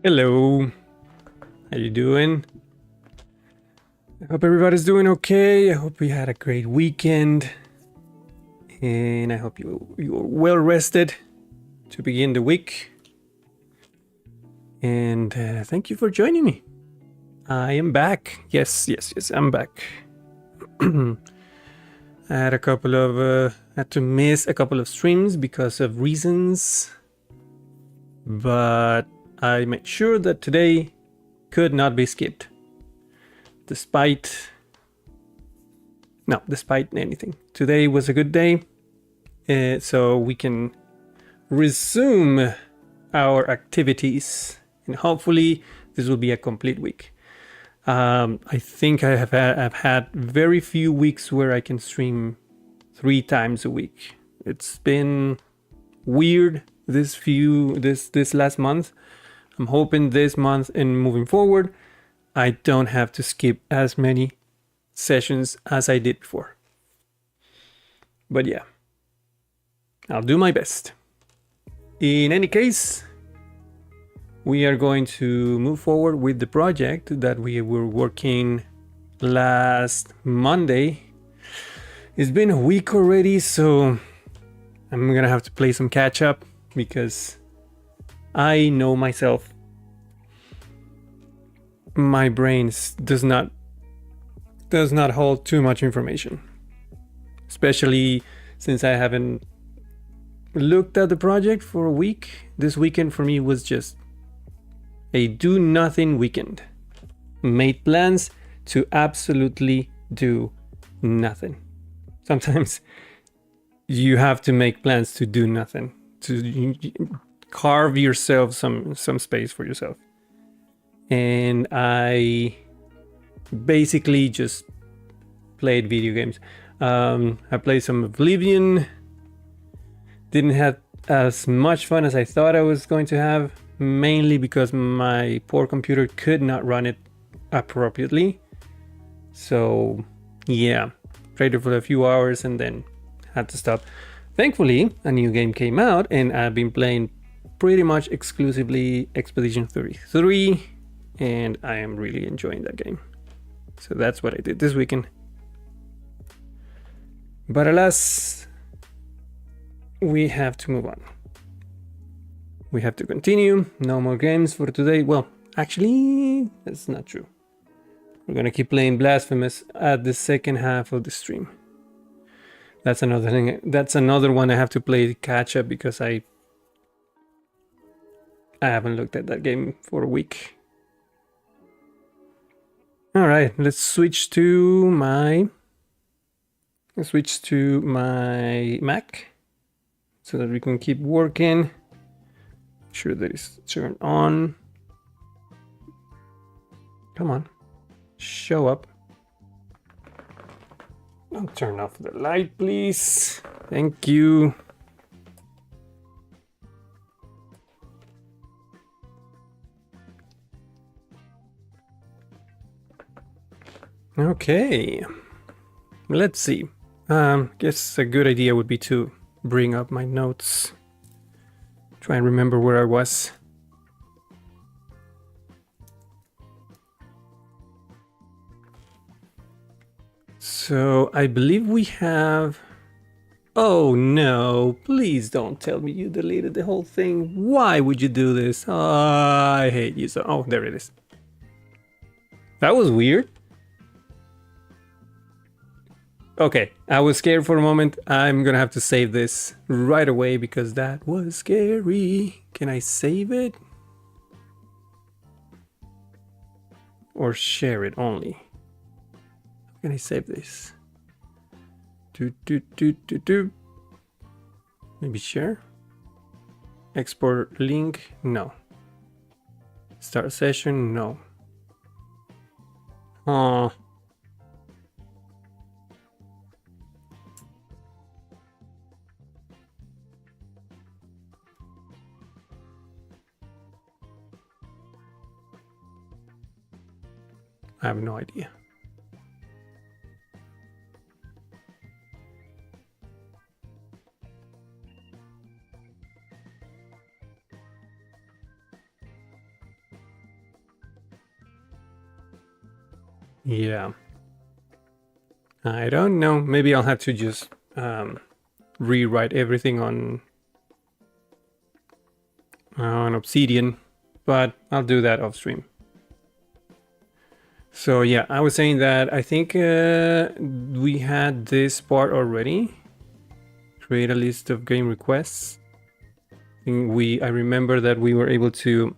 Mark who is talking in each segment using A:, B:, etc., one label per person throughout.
A: Hello, how you doing? I hope everybody's doing okay. I hope you had a great weekend, and I hope you're well rested to begin the week. And thank you for joining me. I am back. Yes, I'm back. I had to miss a couple of streams because of reasons, but I made sure that today could not be skipped. Despite anything. Today was a good day, so we can resume our activities, and hopefully this will be a complete week. I think I've had very few weeks where I can stream 3 times a week. It's been weird this last month. I'm hoping this month and moving forward I don't have to skip as many sessions as I did before. But yeah, I'll do my best. In any case, we are going to move forward with the project that we were working last Monday. It's been a week already, so I'm gonna have to play some catch up because I know myself. My brain does not hold too much information, especially since I haven't looked at the project for a week. This weekend for me was just a do nothing weekend. Made plans to absolutely do nothing. Sometimes you have to make plans to do nothing, to carve yourself some space for yourself. And I basically just played video games. I played some Oblivion. Didn't have as much fun as I thought I was going to have, mainly because my poor computer could not run it appropriately. So yeah, played it for a few hours and then had to stop. Thankfully, a new game came out and I've been playing pretty much exclusively Expedition 33, and I am really enjoying that game. So that's what I did this weekend. But alas, we have to move on. We have to continue. No more games for today. Well, actually, that's not true. We're gonna keep playing Blasphemous at the second half of the stream. That's another thing. That's another one I have to play catch up because I haven't looked at that game for a week. All right, let's switch to my Mac so that we can keep working. Make sure that it's turned on. Come on, show up. Don't turn off the light, please. Thank you. Okay, let's see. Guess a good idea would be to bring up my notes. Try and remember where I was. So I believe we have... Oh no, please don't tell me you deleted the whole thing. Why would you do this? Oh, I hate you so... Oh, there it is. That was weird. Okay, I was scared for a moment. I'm gonna have to save this right away because that was scary. Can I save it? Or share it only? Can I save this? Maybe share? Export link? No. Start session? No. Oh. I have no idea. Yeah. I don't know. Maybe I'll have to just rewrite everything on Obsidian, but I'll do that off stream. So yeah, I was saying that I think we had this part already. Create a list of game requests. I remember that we were able to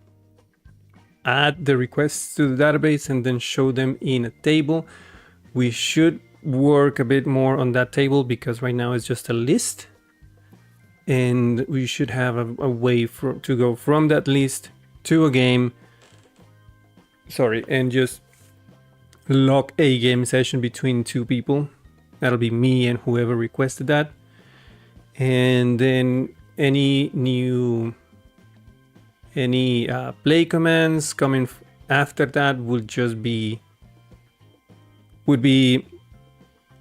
A: add the requests to the database and then show them in a table. We should work a bit more on that table because right now it's just a list, and we should have a way to go from that list to a game. Sorry, and just lock a game session between two people. That'll be me and whoever requested that. And then any new play commands coming after that would be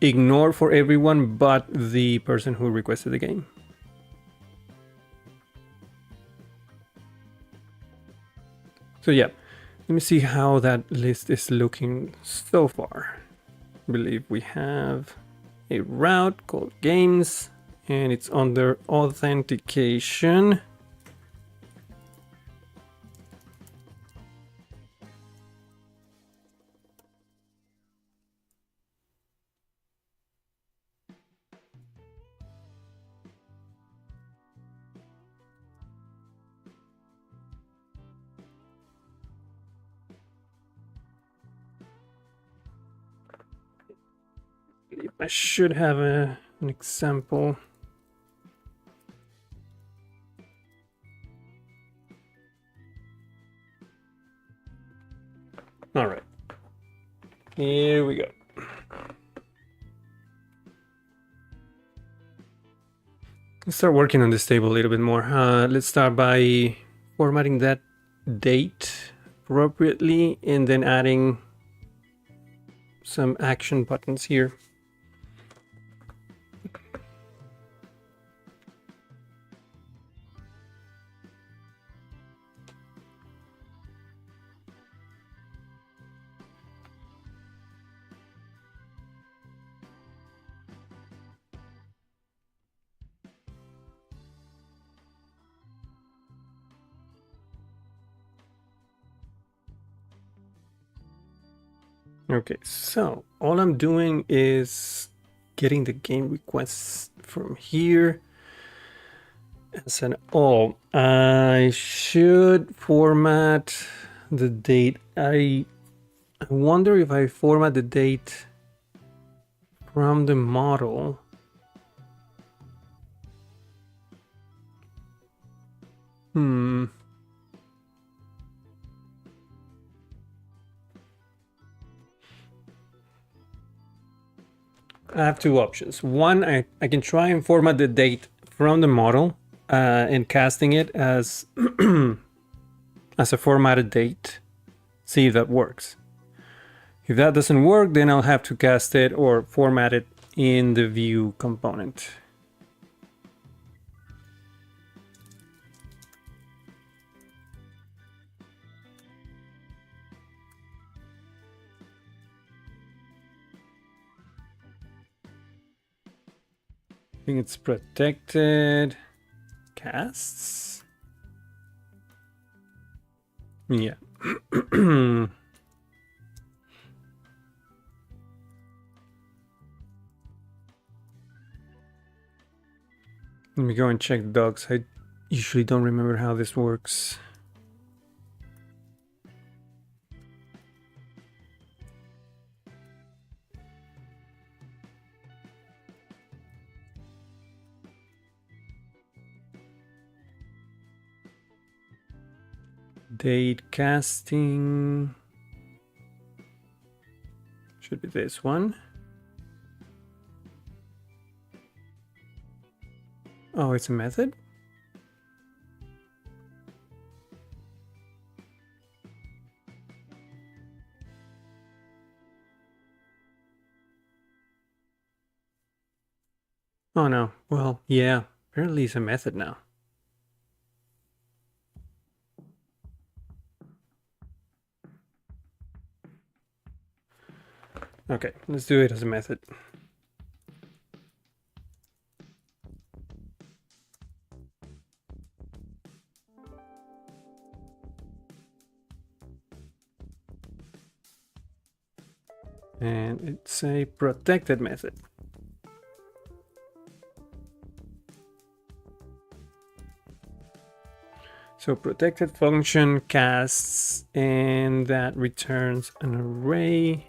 A: ignored for everyone but the person who requested the game. So yeah, let me see how that list is looking so far. I believe we have a route called games, and it's under authentication. I should have an example. All right, here we go. Let's start working on this table a little bit more. Let's start by formatting that date appropriately and then adding some action buttons here. Okay, so all I'm doing is getting the game requests from here as an all. I should format the date. I wonder if I format the date from the model. I have two options. One, I can try and format the date from the model and casting it as as a formatted date. See if that works. If that doesn't work, then I'll have to cast it or format it in the view component. I think it's protected casts. Yeah. Let me go and check the docs. I usually don't remember how this works. Date casting should be this one. Oh, it's a method? Oh no, well, yeah, apparently it's a method now. Okay, let's do it as a method. And it's a protected method. So protected function casts, and that returns an array.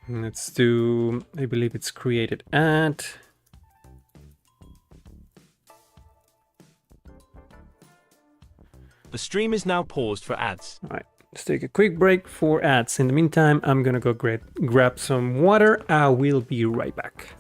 A: And let's do, I believe it's created at.
B: The stream is now paused for ads.
A: All right, let's take a quick break for ads. In the meantime, I'm gonna go grab some water. I will be right back.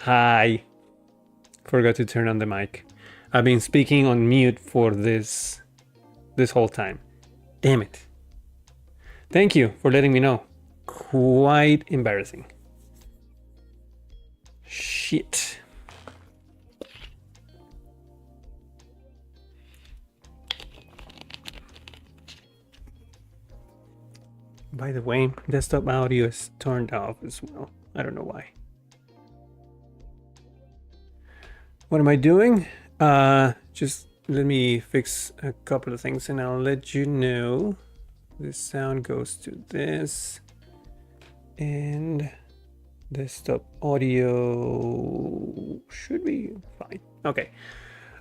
A: Hi. Forgot to turn on the mic. I've been speaking on mute for this whole time. Damn it. Thank you for letting me know. Quite embarrassing. Shit. By the way, desktop audio is turned off as well. I don't know why. What am I doing? Just let me fix a couple of things and I'll let you know. This sound goes to this. And desktop audio should be fine. Okay.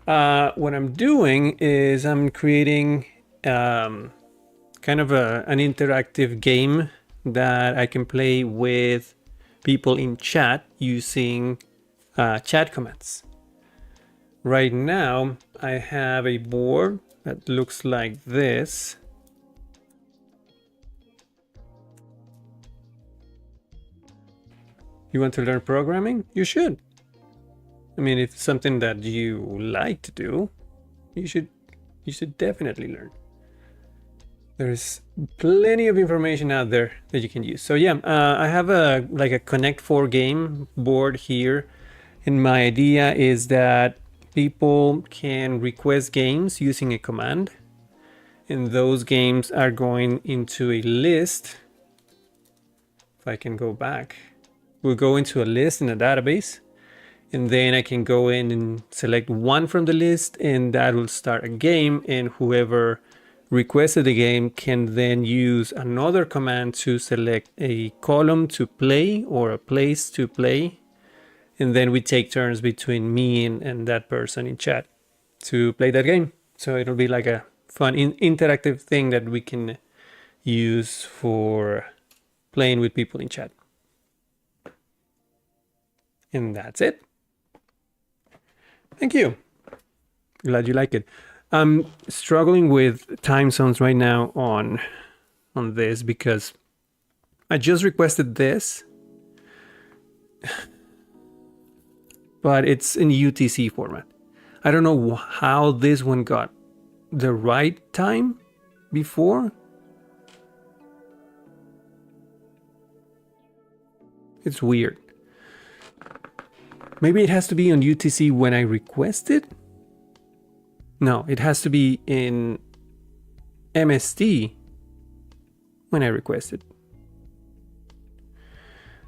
A: What I'm doing is I'm creating kind of an interactive game that I can play with people in chat using chat commands. Right now, I have a board that looks like this. You want to learn programming? You should. I mean, if it's something that you like to do, you should definitely learn. There's plenty of information out there that you can use. So yeah, I have a Connect 4 game board here, and my idea is that people can request games using a command, and those games are going into a list. If I can go back, we'll go into a list in a database, and then I can go in and select one from the list, and that will start a game, and whoever requested the game can then use another command to select a column to play or a place to play, and then we take turns between me and that person in chat to play that game. So it'll be like a fun interactive thing that we can use for playing with people in chat. And that's it. Thank you. Glad you like it. I'm struggling with time zones right now on this because I just requested this, but it's in UTC format. I don't know how this one got the right time before. It's weird. Maybe it has to be on UTC when I request it. No, it has to be in MST when I request it.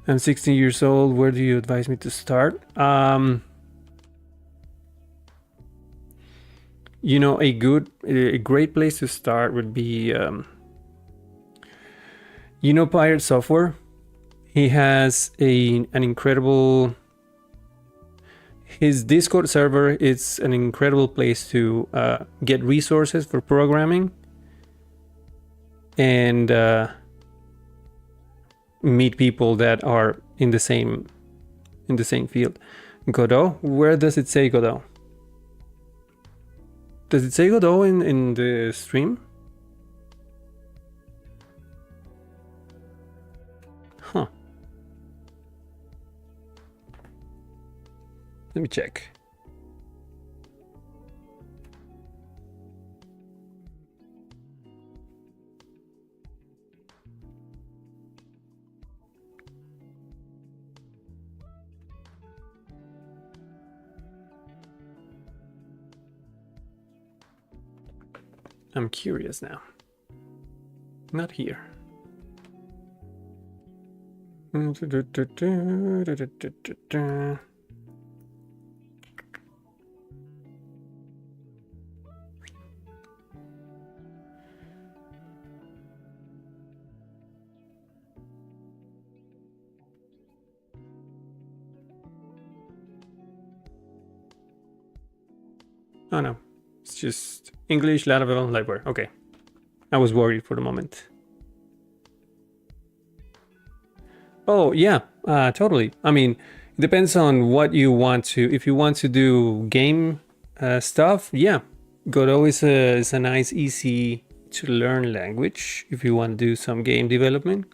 A: I'm 16 years old. Where do you advise me to start? You know, a great place to start would be, you know, Pirate Software. He has an incredible. His Discord server is an incredible place to get resources for programming and meet people that are in the same field. Godot? Where does it say Godot? Does it say Godot in the stream? Huh. Let me check. I'm curious now. Not here. Oh no, it's just English, Laravel, library. Okay, I was worried for the moment. Oh yeah, totally. I mean, it depends on what you want to. If you want to do game stuff, yeah, Godot is a nice, easy to learn language. If you want to do some game development,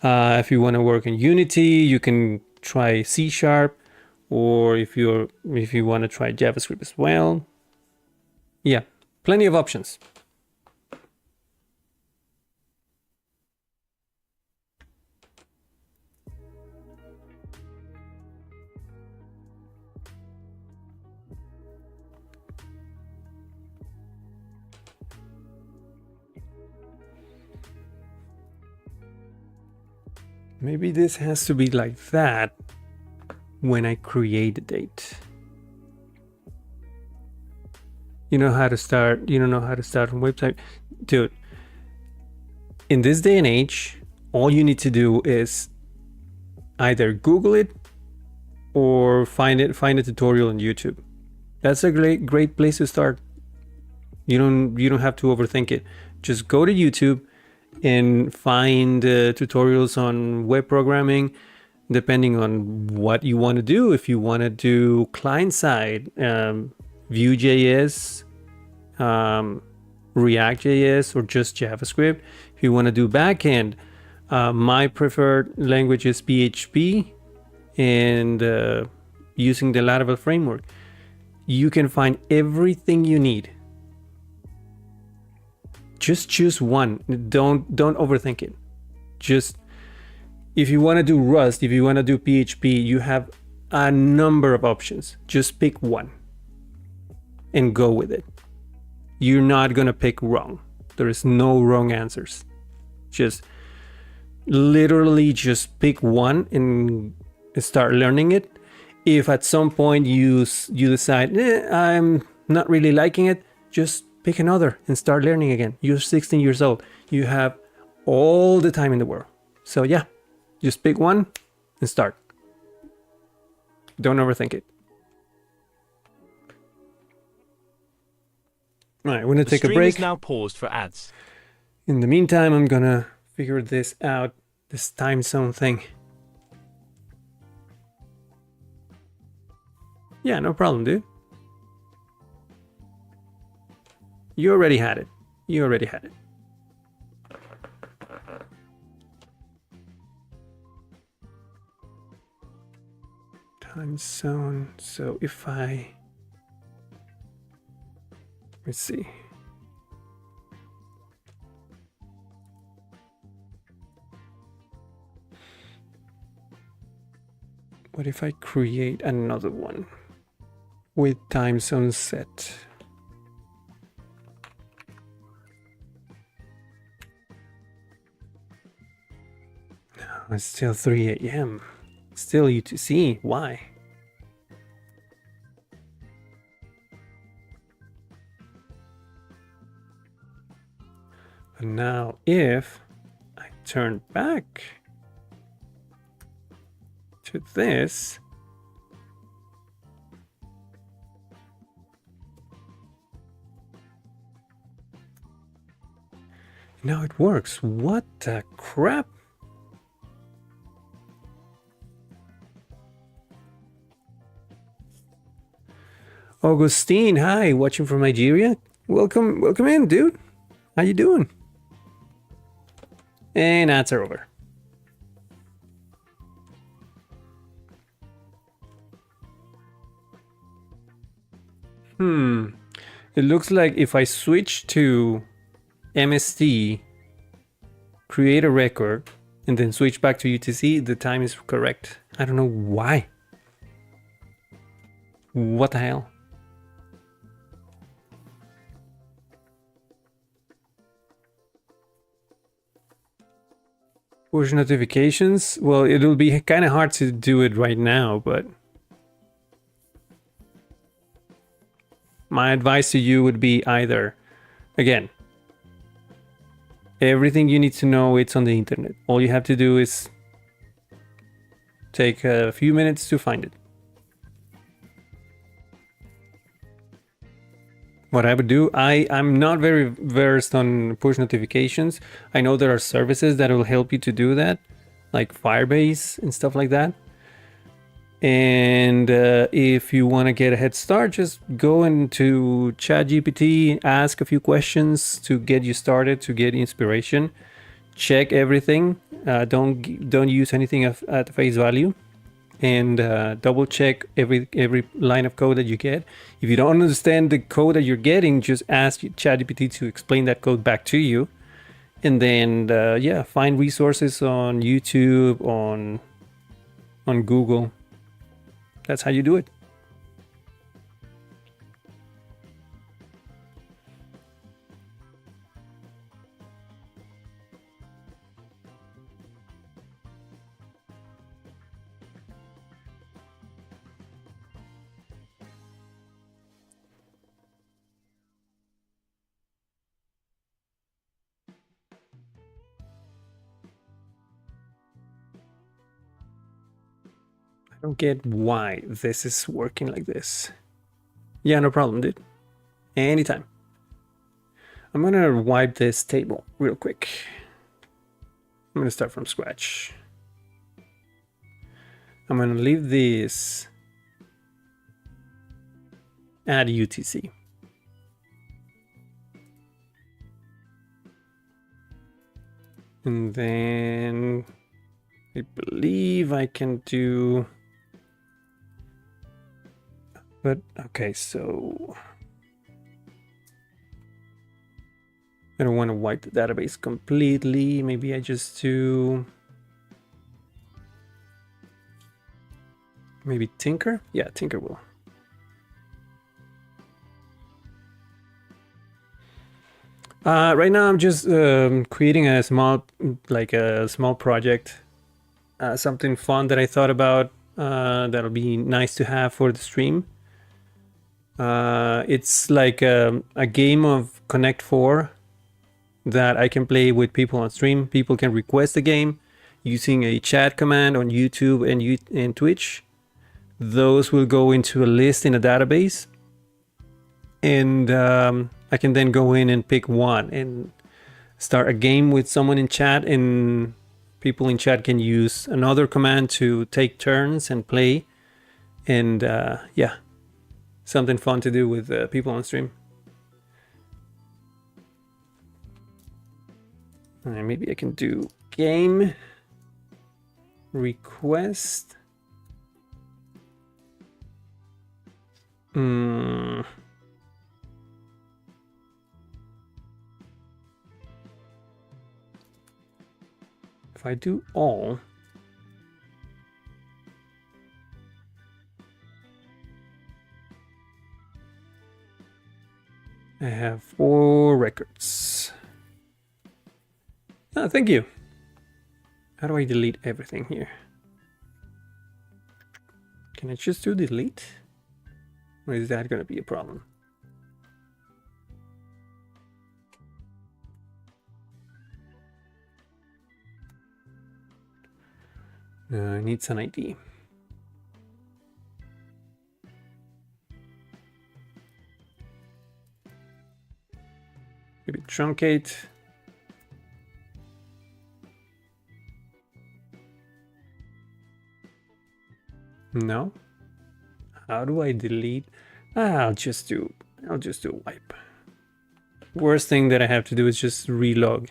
A: if you want to work in Unity, you can try C#. or if you want to try JavaScript as well. Yeah, plenty of options. Maybe this has to be like that when I create a date. You know how to start, you don't know how to start a website? Dude, in this day and age, all you need to do is either Google it or find a tutorial on YouTube. That's a great place to start. You don't have to overthink it. Just go to YouTube and find tutorials on web programming, depending on what you want to do. If you want to do client-side, Vue.js, React.js, or just JavaScript. If you want to do backend, my preferred language is PHP, and using the Laravel framework. You can find everything you need. Just choose one. Don't overthink it. Just, if you want to do Rust, if you want to do PHP, you have a number of options. Just pick one and go with it. You're not gonna pick wrong. There is no wrong answers. Just literally just pick one and start learning it. If at some point you decide, I'm not really liking it, just pick another and start learning again. You're 16 years old. You have all the time in the world. So yeah, just pick one and start. Don't overthink it. All right, we're gonna take a break.
B: The stream is now paused for ads.
A: In the meantime, I'm gonna figure this out, this time zone thing. Yeah, no problem, dude. You already had it. You already had it. Time zone. So if let's see. What if I create another one with time zone set? No, it's still 3 a.m. Still UTC. Why? But now if I turn back to this, now it works. What the crap? Augustine, hi, watching from Nigeria. Welcome in, dude. How you doing? And ads are over. It looks like if I switch to MST, create a record, and then switch back to UTC, the time is correct. I don't know why. What the hell? Push notifications? Well, it'll be kind of hard to do it right now, but my advice to you would be either, again, everything you need to know, it's on the internet. All you have to do is take a few minutes to find it. What I would do, I'm not very versed on push notifications. I know there are services that will help you to do that, like Firebase and stuff like that. And if you want to get a head start, just go into ChatGPT, ask a few questions to get you started, to get inspiration. Check everything. Don't use anything at face value. and double check every line of code that you get. If you don't understand the code that you're getting, just ask ChatGPT to explain that code back to you, and then yeah, find resources on YouTube, on Google. That's how you do it. I don't get why this is working like this. Yeah, no problem, dude. Anytime. I'm gonna wipe this table real quick. I'm gonna start from scratch. I'm gonna leave this at UTC. And then I believe I can do, but okay, so I don't want to wipe the database completely. Maybe I just do maybe Tinker? Yeah, Tinker will. Right now I'm just creating a small project, something fun that I thought about that'll be nice to have for the stream. It's like a game of Connect 4 that I can play with people on stream. People can request a game using a chat command on YouTube and Twitch. Those will go into a list in a database, and I can then go in and pick one and start a game with someone in chat, and people in chat can use another command to take turns and play. And yeah, something fun to do with people on stream. And maybe I can do game request. If I do all, I have 4 records. Oh, thank you. How do I delete everything here? Can I just do delete? Or is that going to be a problem? It needs an ID. Maybe truncate. No. How do I delete? I'll just do wipe. Worst thing that I have to do is just relog.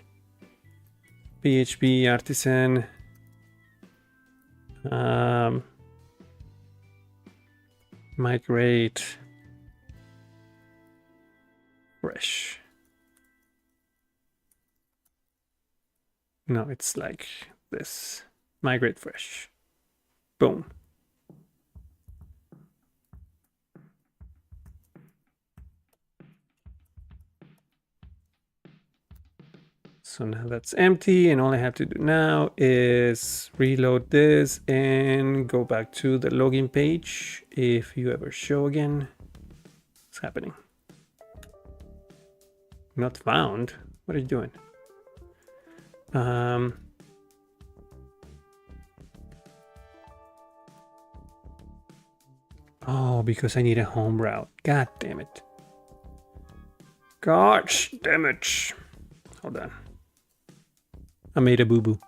A: PHP artisan. Migrate. Fresh. No, it's like this. Migrate fresh. Boom. So now that's empty, and all I have to do now is reload this and go back to the login page. If you ever show again, what's happening? Not found. What are you doing? Oh, because I need a home route. God damn it. Gosh damn it. Hold on. I made a boo-boo.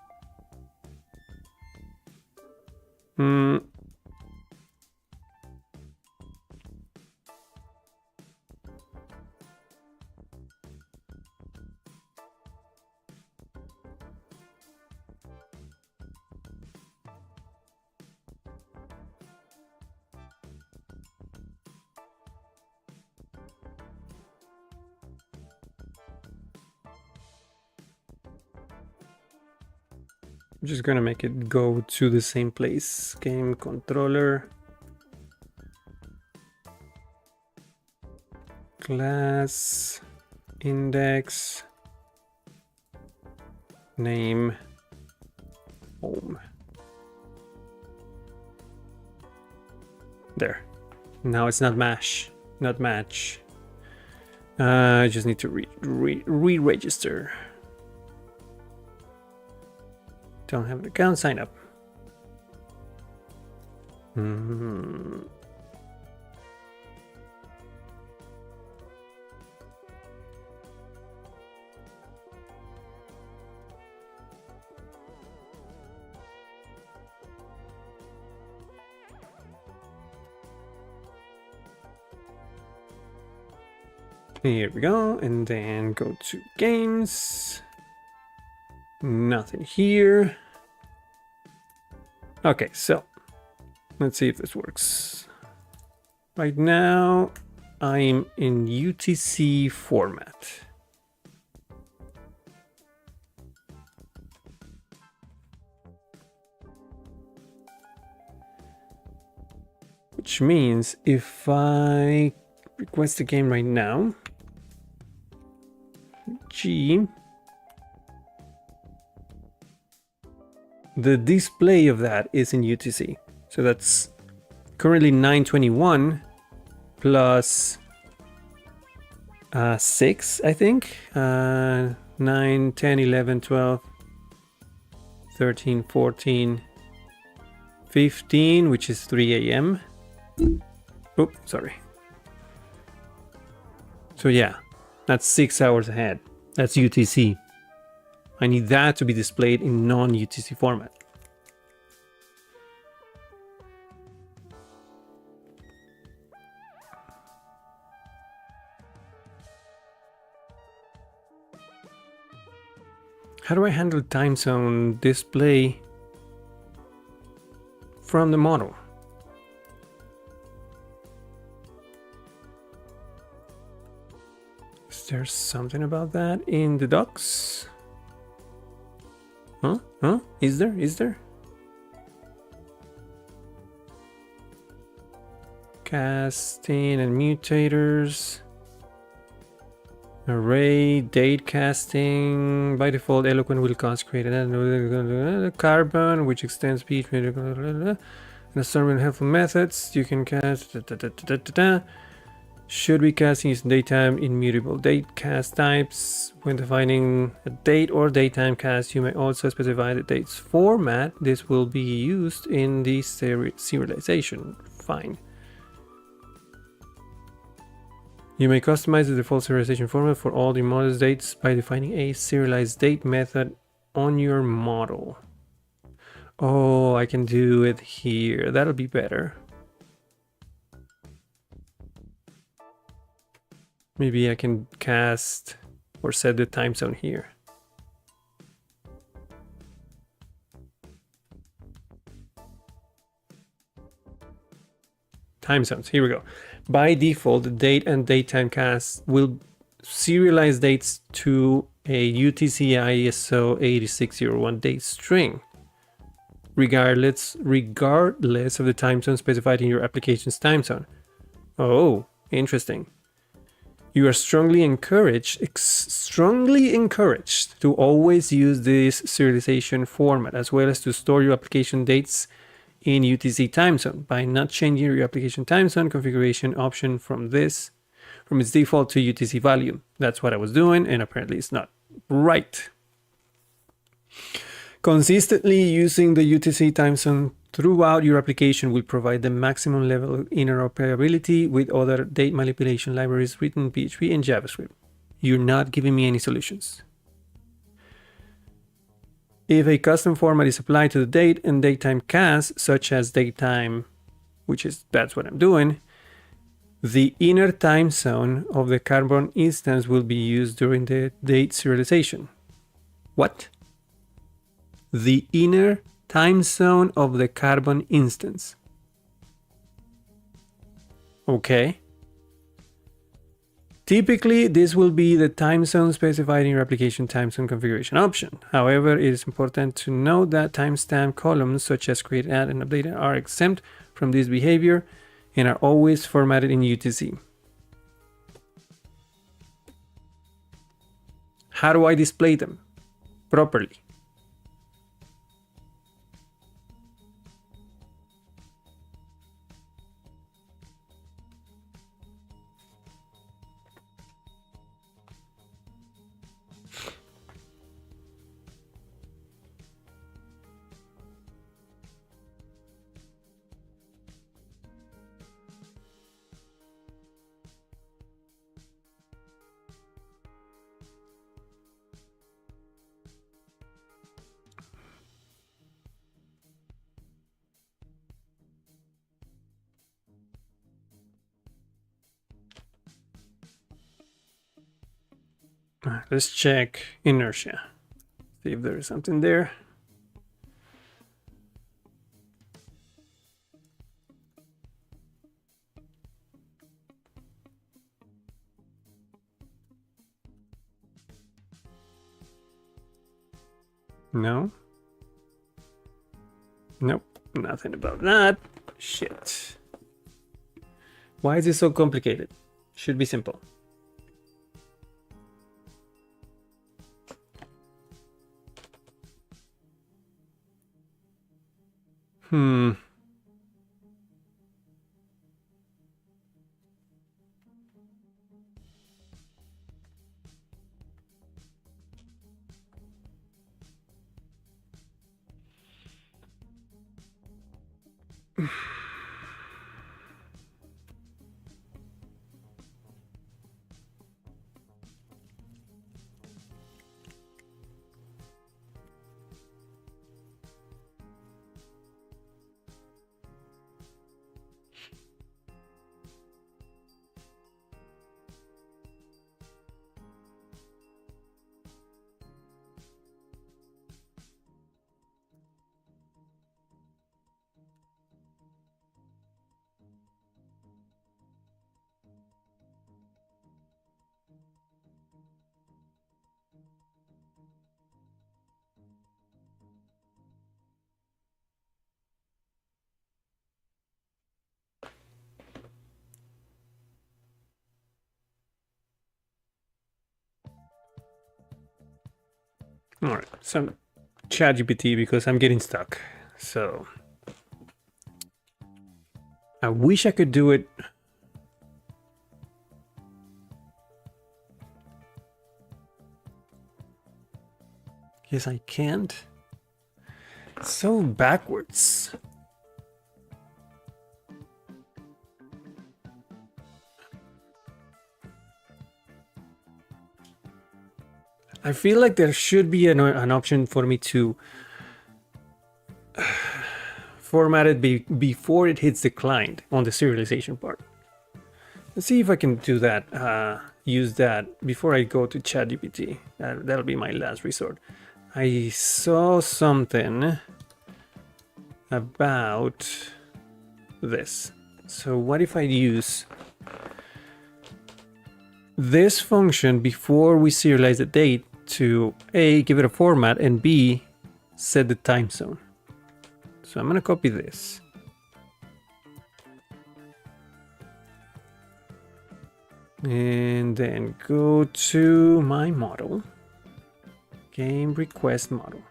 A: I'm just gonna make it go to the same place. Game controller. Class. Index. Name. Home. There. Now it's not mash. Not match. I just need to re-register. Don't have an account, sign up. Here we go, and then go to games. Nothing here. Okay, so let's see if this works. Right now, I'm in UTC format. Which means if I request a game right now, G, the display of that is in UTC. So that's currently 921 plus 6, I think. 9, 10, 11, 12, 13, 14, 15, which is 3 a.m. Oh, sorry. So yeah, that's 6 hours ahead. That's UTC. I need that to be displayed in non-UTC format. How do I handle time zone display from the model? Is there something about that in the docs? Huh? Is there? Casting and mutators. Array, date casting. By default, Eloquent will cause created carbon, which extends speech. And some helpful methods. You can cast. Should be casting using datetime immutable date cast types. When defining a date or datetime cast, you may also specify the date's format. This will be used in the serialization. Fine. You may customize the default serialization format for all the model's dates by defining a serialized date method on your model. Oh, I can do it here. That'll be better. Maybe I can cast or set the time zone here. Time zones, here we go. By default, the date and datetime cast will serialize dates to a UTC ISO 8601 date string, regardless of the time zone specified in your application's time zone. Oh, interesting. You are strongly encouraged to always use this serialization format, as well as to store your application dates in UTC time zone by not changing your application time zone configuration option from its default to UTC value. That's what I was doing, and apparently it's not right. Consistently using the UTC time zone throughout your application will provide the maximum level of interoperability with other date manipulation libraries written in PHP and JavaScript. You're not giving me any solutions. If a custom format is applied to the date and datetime cast, such as datetime, that's what I'm doing, the inner time zone of the Carbon instance will be used during the date serialization. What? The inner time zone of the Carbon instance. Okay. Typically, this will be the time zone specified in your application time zone configuration option. However, it is important to note that timestamp columns such as create, add, and update are exempt from this behavior and are always formatted in UTC. How do I display them properly? Let's check inertia. See if there is something there. No. Nope, nothing about that. Shit. Why is it so complicated? Should be simple. All right, some ChatGPT because I'm getting stuck. So I wish I could do it. Yes, I can't. It's so backwards. I feel like there should be an option for me to format it before it hits the client on the serialization part. Let's see if I can do that. Use that before I go to ChatGPT. That'll be my last resort. I saw something about this. So what if I use this function before we serialize the date to A, give it a format, and B, set the time zone. So I'm gonna copy this. And then go to my model, game request model.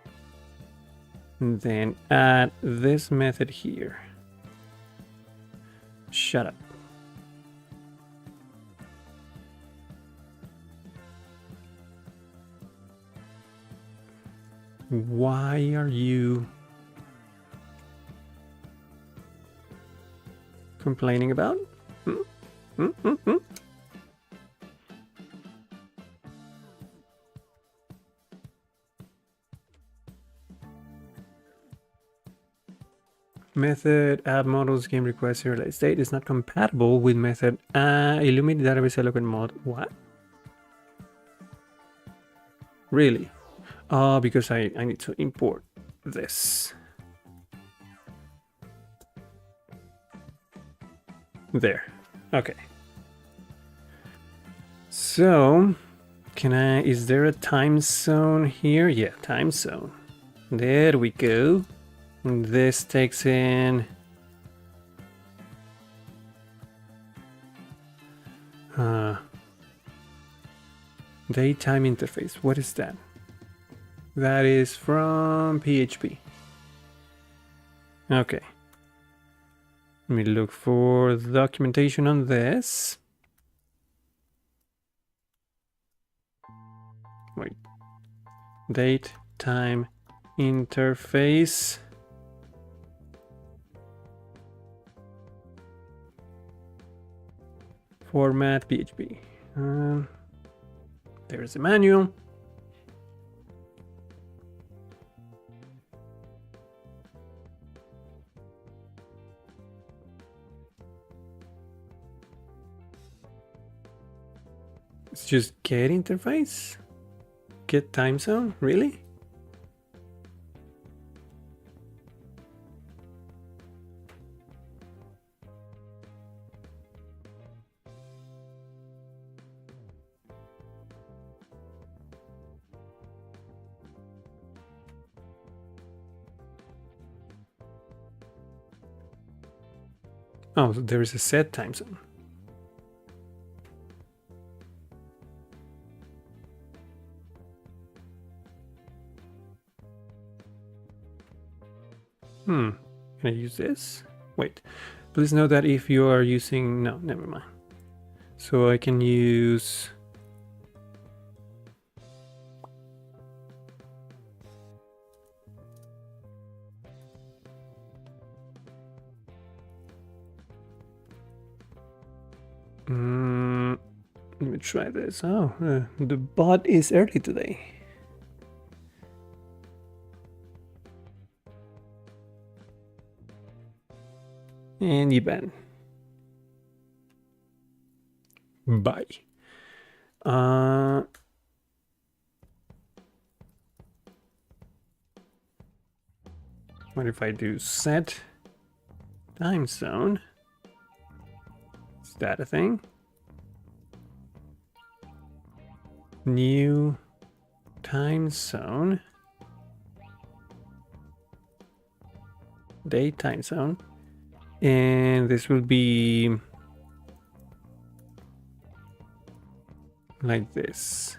A: And then add this method here. Shut up. Why are you complaining about? Method add models game request serialized state is not compatible with method illuminate database eloquent mod. What? Really? Oh, because I need to import this. There. Okay. So, is there a time zone here? Yeah, time zone. There we go. And this takes in daytime interface. What is that? That is from PHP. Okay. Let me look for the documentation on this. Wait. Date, time, interface. Format, PHP. There's a manual. It's just get interface? Get time zone? Really? Oh, so there is a set time zone. Can I use this? Wait, please note that if you are using... No, never mind. So I can use... let me try this. Oh, the bot is early today. And you ban. Bye. What if I do set time zone? Is that a thing? New time zone. Date time zone. And this will be like this.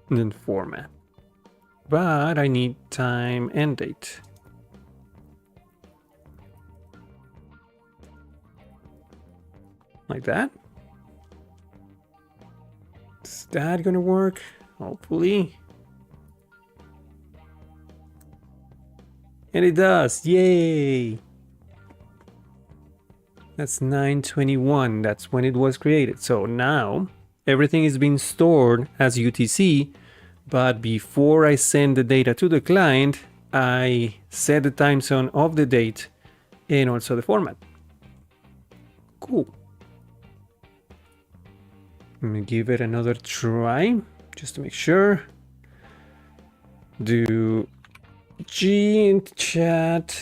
A: And then format. But I need time and date. Like that. Is that gonna work? Hopefully. And it does. Yay! That's 9/21. That's when it was created. So now everything is being stored as UTC, but before I send the data to the client, I set the time zone of the date and also the format. Cool. Let me give it another try just to make sure. Do G in chat,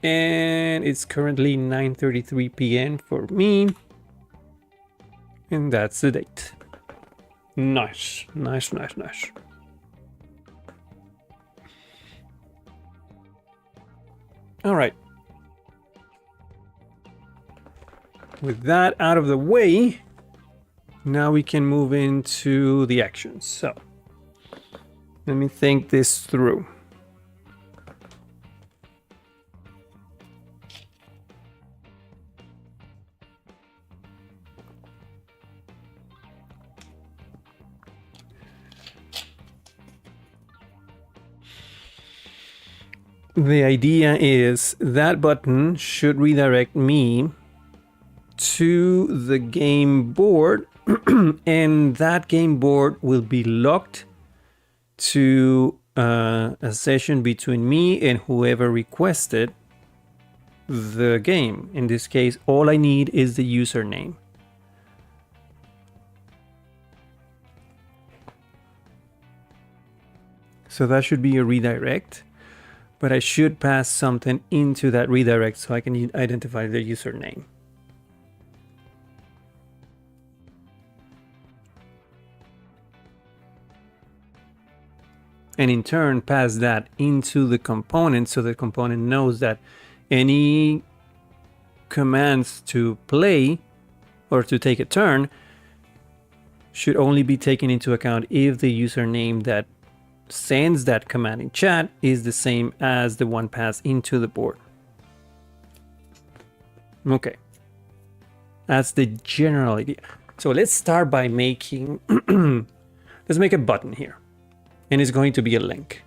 A: and it's currently 9:33 p.m. for me, and that's the date. Nice. All right. With that out of the way, now we can move into the actions. So let me think this through. The idea is that button should redirect me to the game board, and that game board will be locked to a session between me and whoever requested the game. In this case, all I need is the username. So that should be a redirect. But I should pass something into that redirect so I can identify the username. and in turn pass that into the component so the component knows that any commands to play or to take a turn should only be taken into account if the username that sends that command in chat is the same as the one passed into the board. Okay, that's the general idea. So let's start by making, let's make a button here, and it's going to be a link.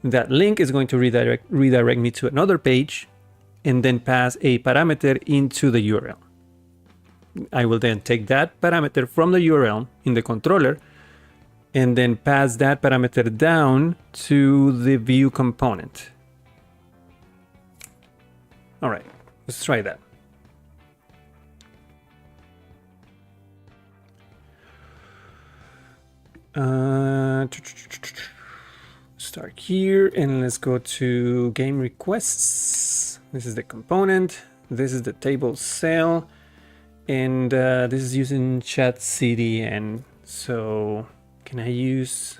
A: That link is going to redirect me to another page and then pass a parameter into the URL. I will then take that parameter from the URL in the controller and then pass that parameter down to the view component. All right, let's try that. Start here and let's go to game requests. This is the component. This is the table cell. And this is using chat CDN. So can I use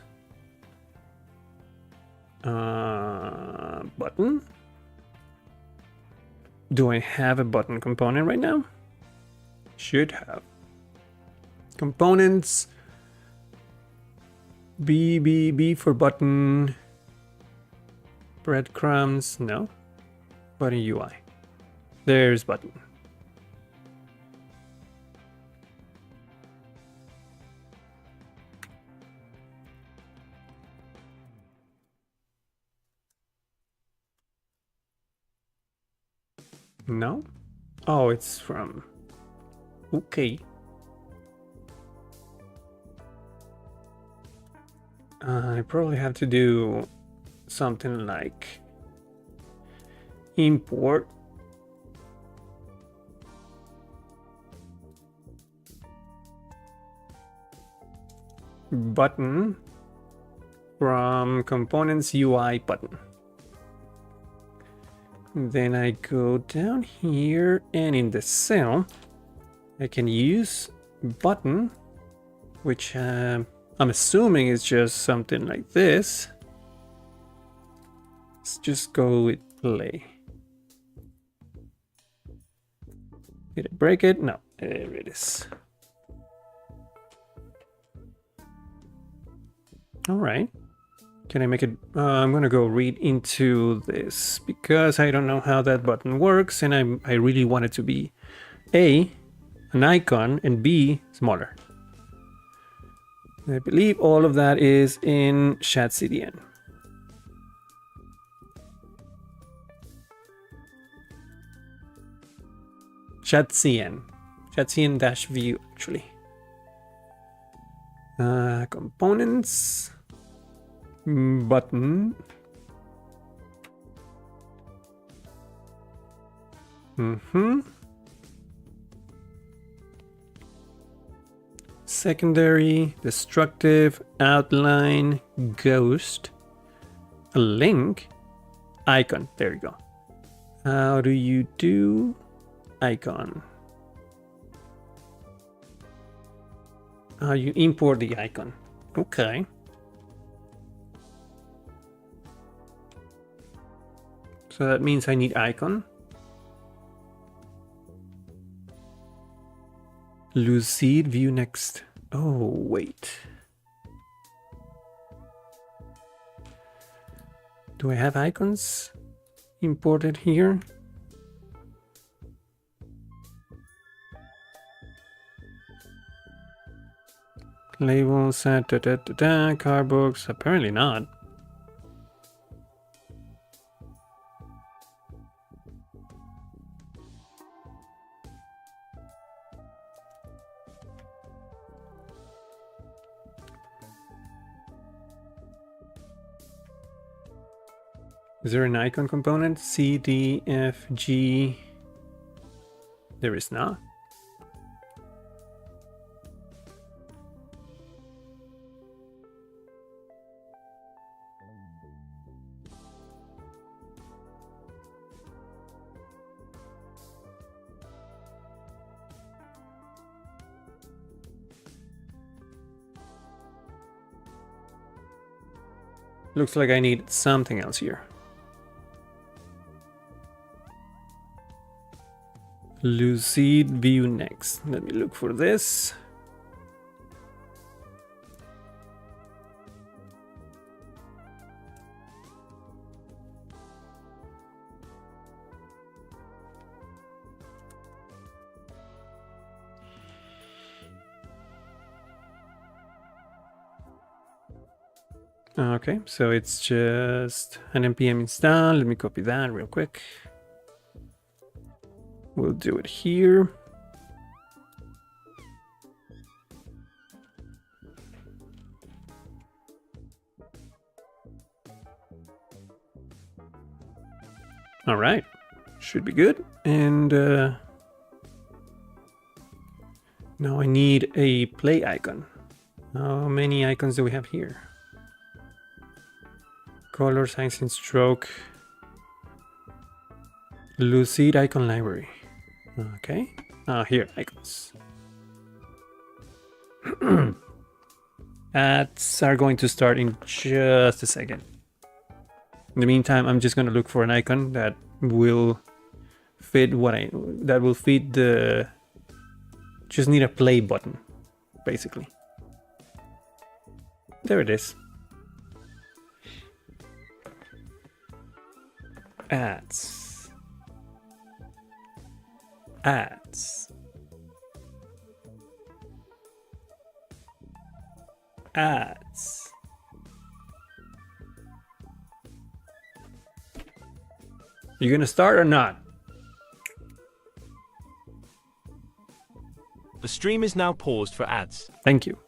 A: button? Do I have a button component right now? Should have. Components. B for button. Breadcrumbs. No. Button UI. There's button. No? Oh, it's from... Okay. I probably have to do something like import button from components UI button. Then I go down here and in the cell I can use button, which I'm assuming is just something like this. Let's just go with play. Did I break it? No, there it is. All right. Can I make it? I'm gonna go read into this because I don't know how that button works, and I really want it to be A, an icon, and B, smaller. I believe all of that is in chat CDN. Chat CN dash view actually. Components, button. Secondary, destructive, outline, ghost, a link, icon. There you go. How do you do icon? You import the icon. Okay. So that means I need icon. Lucid view next. Oh, wait. Do I have icons imported here? Labels, car books. Apparently not. Is there an icon component? C, D, F, G. There is not. Looks like I need something else here. Lucid view next. Let me look for this. Okay, so it's just an npm install. Let me copy that real quick. We'll do it here. All right, should be good. And now I need a play icon. How many icons do we have here? Color, size, and stroke. Lucid icon library. Okay. Here, icons. Ads are going to start in just a second. In the meantime, I'm just going to look for an icon that will fit that will fit the, just need a play button, basically. There it is. Ads. Ads. Ads. You gonna start or not?
B: The stream is now paused for ads.
A: Thank you.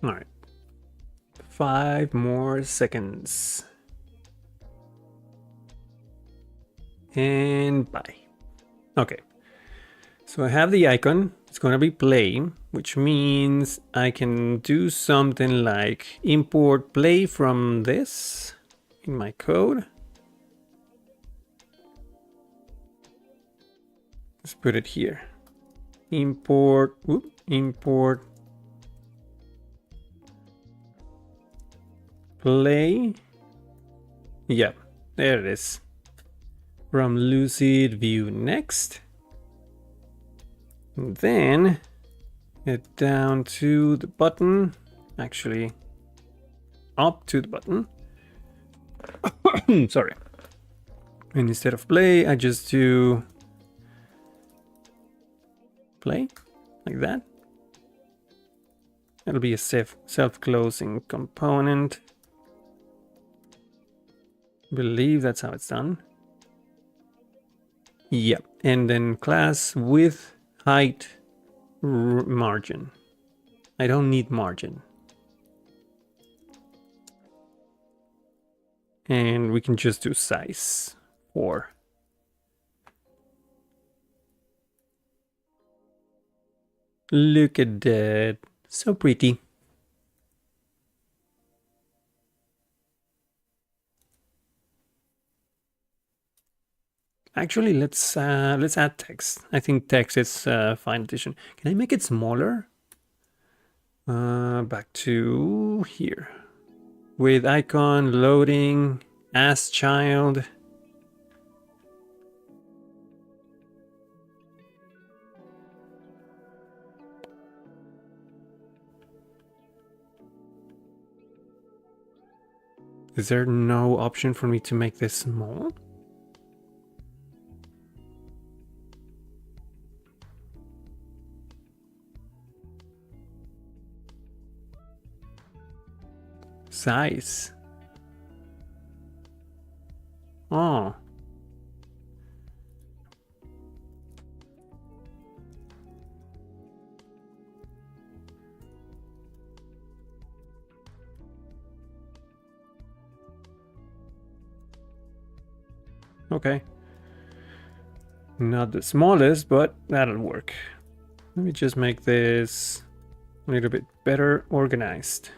A: All right. 5 more seconds. And bye. Okay. So I have the icon. It's going to be play, which means I can do something like import play from this in my code. Let's put it here. Import play. Yeah, there it is. From Lucid view next. And then get down to the button. Actually, up to the button. Sorry. And instead of play, I just do play like that. It'll be a self-closing component. Believe that's how it's done. Yeah, and then class with height margin. I don't need margin. And we can just do size 4. Look at that. So pretty. Actually, let's add text. I think text is fine addition. Can I make it smaller? Back to here. With icon loading as child. Is there no option for me to make this small? Size. Oh. Okay. Not the smallest, but that'll work. Let me just make this a little bit better organized.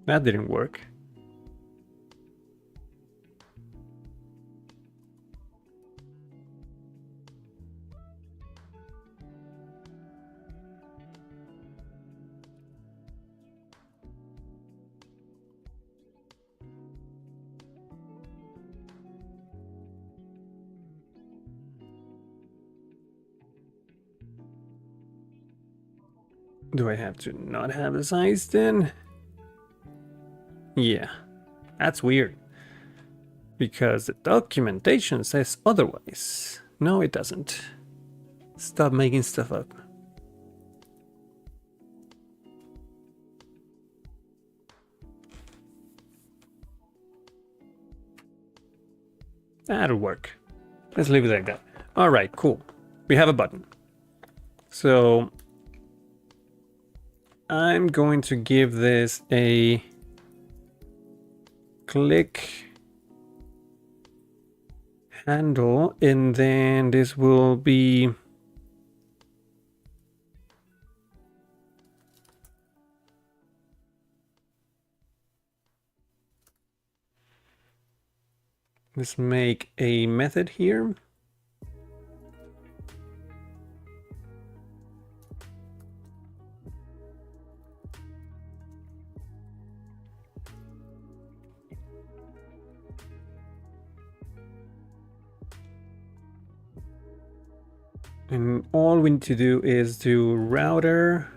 A: That didn't work. Do I have to not have the size then? Yeah, that's weird. Because the documentation says otherwise. No, it doesn't. Stop making stuff up. That'll work. Let's leave it like that. All right, cool. We have a button. So I'm going to give this a click handle, and then this will be let's make a method here. And all we need to do is do router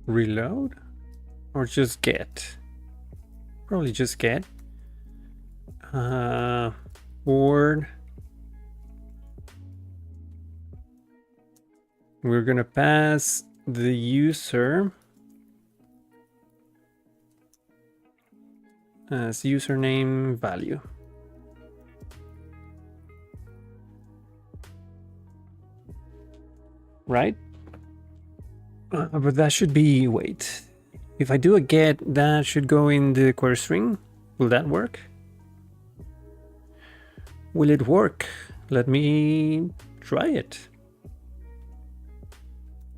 A: reload or just get. Probably just get. Board. We're gonna pass the user as username value. Right? But that should be, wait. If I do a get, that should go in the query string. Will that work? Will it work? Let me try it.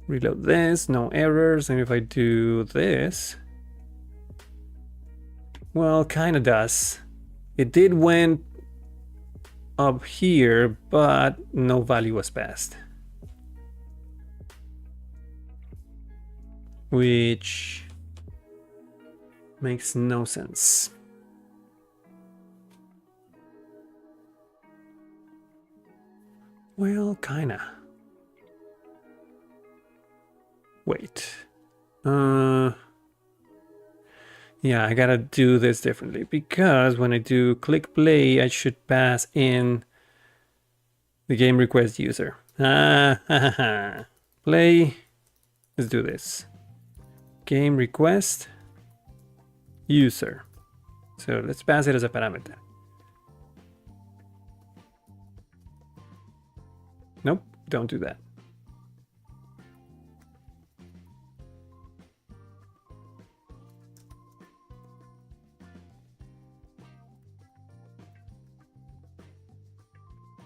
A: Reload this, no errors. And if I do this, well, kind of does. It did went up here, but no value was passed. Which makes no sense. Well, kinda. Wait. Yeah, I gotta do this differently because when I do click play, I should pass in the game request user. Play. Let's do this. Game request user. So let's pass it as a parameter. Nope, don't do that.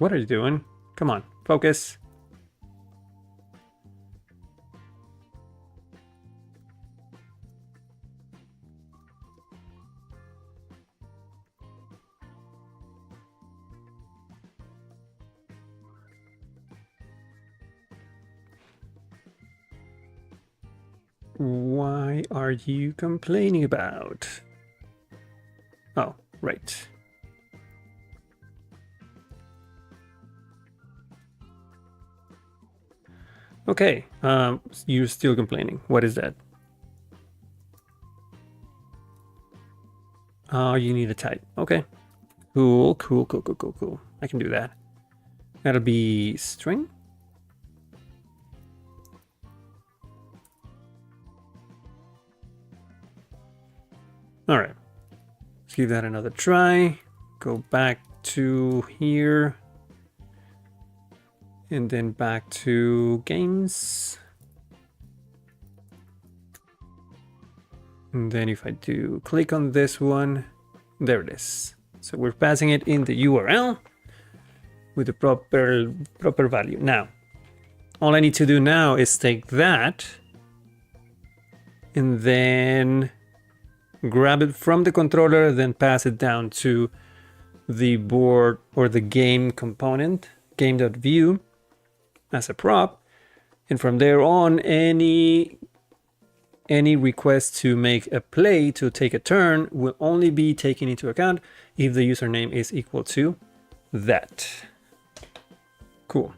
A: What are you doing? Come on, focus. Why are you complaining about? Oh, right. Okay, you're still complaining. What is that? Oh, you need a type. Okay. Cool. I can do that. That'll be string. All right. Let's give that another try. Go back to here. And then back to games. And then if I do click on this one, there it is. So we're passing it in the URL with the proper value. Now, all I need to do now is take that and then grab it from the controller, then pass it down to the board or the game component, game.view as a prop. And from there on, any request to make a play, to take a turn, will only be taken into account if the username is equal to that. Cool.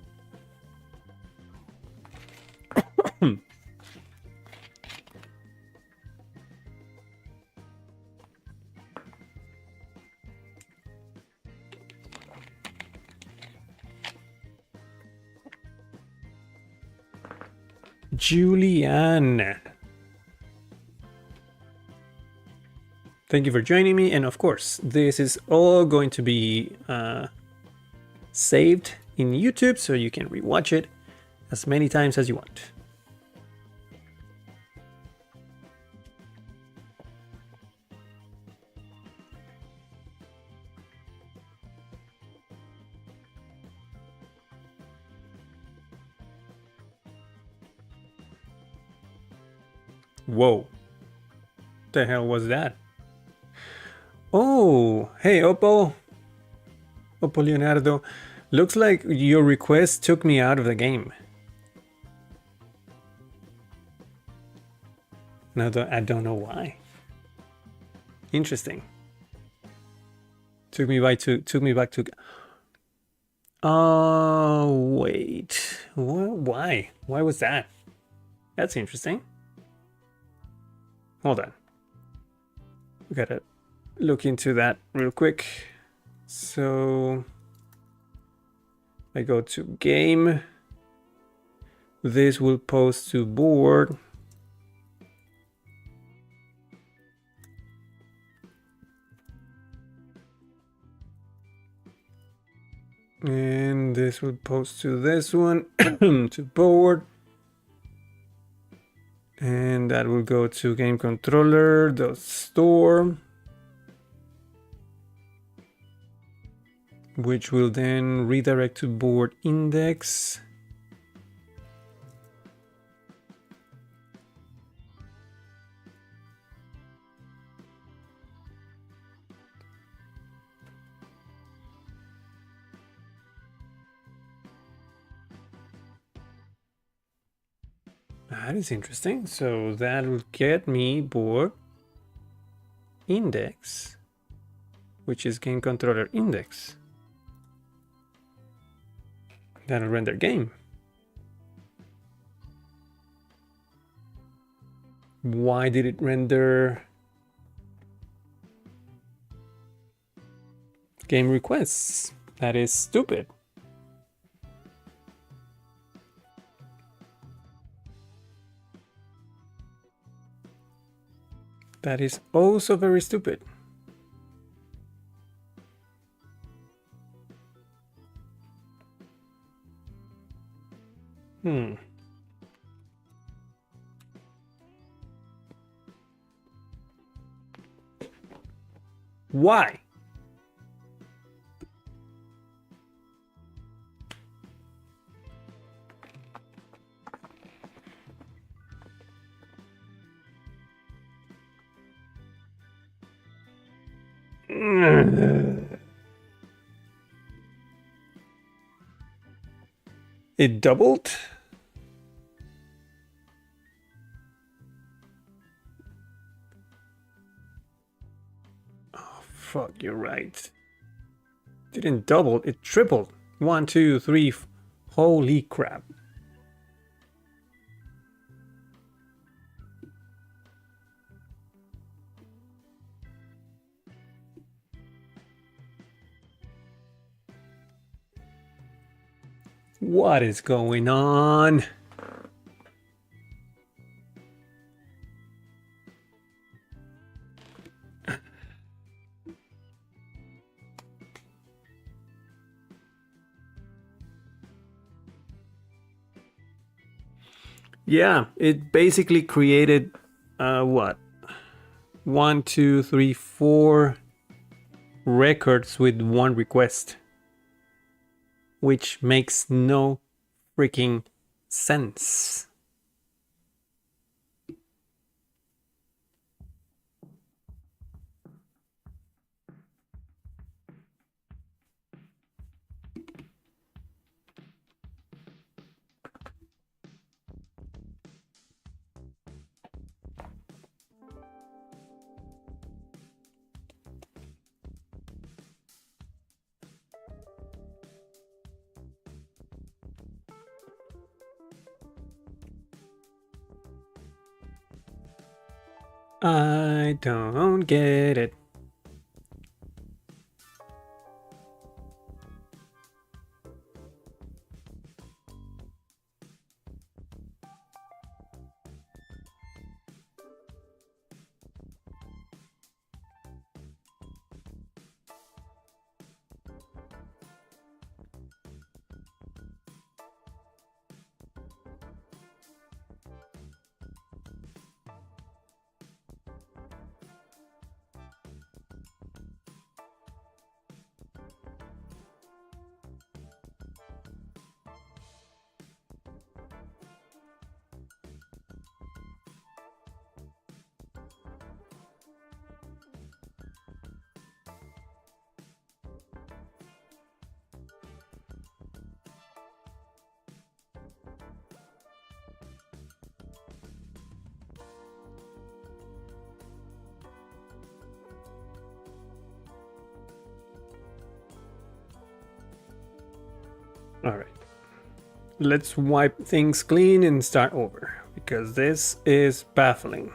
A: Julianne. Thank you for joining me. And of course, this is all going to be saved in YouTube, so you can rewatch it as many times as you want. Whoa. The hell was that? Oh, hey, Oppo Leonardo. Looks like your request took me out of the game. No, I don't know why. Interesting. Took me back to. Oh, wait. What? Why? Why was that? That's interesting. Hold on. We gotta look into that real quick. So I go to game. This will post to board. And this will post to this one, to board. And that will go to game controller, the store, which will then redirect to board index. That is interesting. So that will get me board index, which is game controller index. That'll render game. Why did it render game requests? That is stupid. That is also very stupid. Why? It doubled? Oh, fuck, you're right. Didn't double, it tripled. 1, 2, 3. Holy crap. What is going on? Yeah, it basically created what? 1, 2, 3, 4 records with one request, which makes no freaking sense. I don't get it. All right. Let's wipe things clean and start over because this is baffling.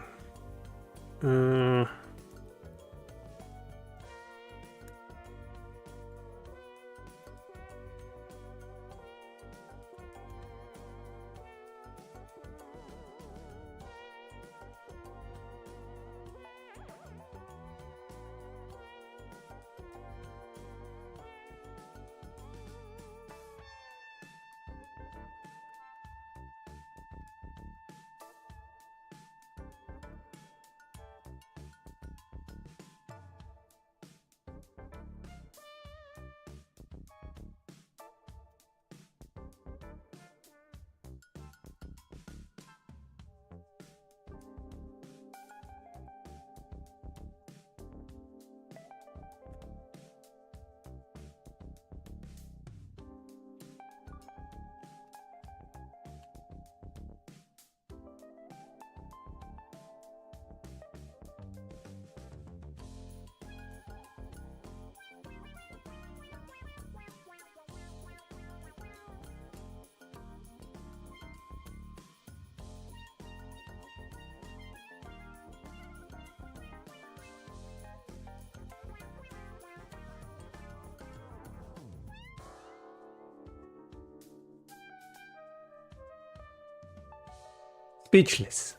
A: Speechless.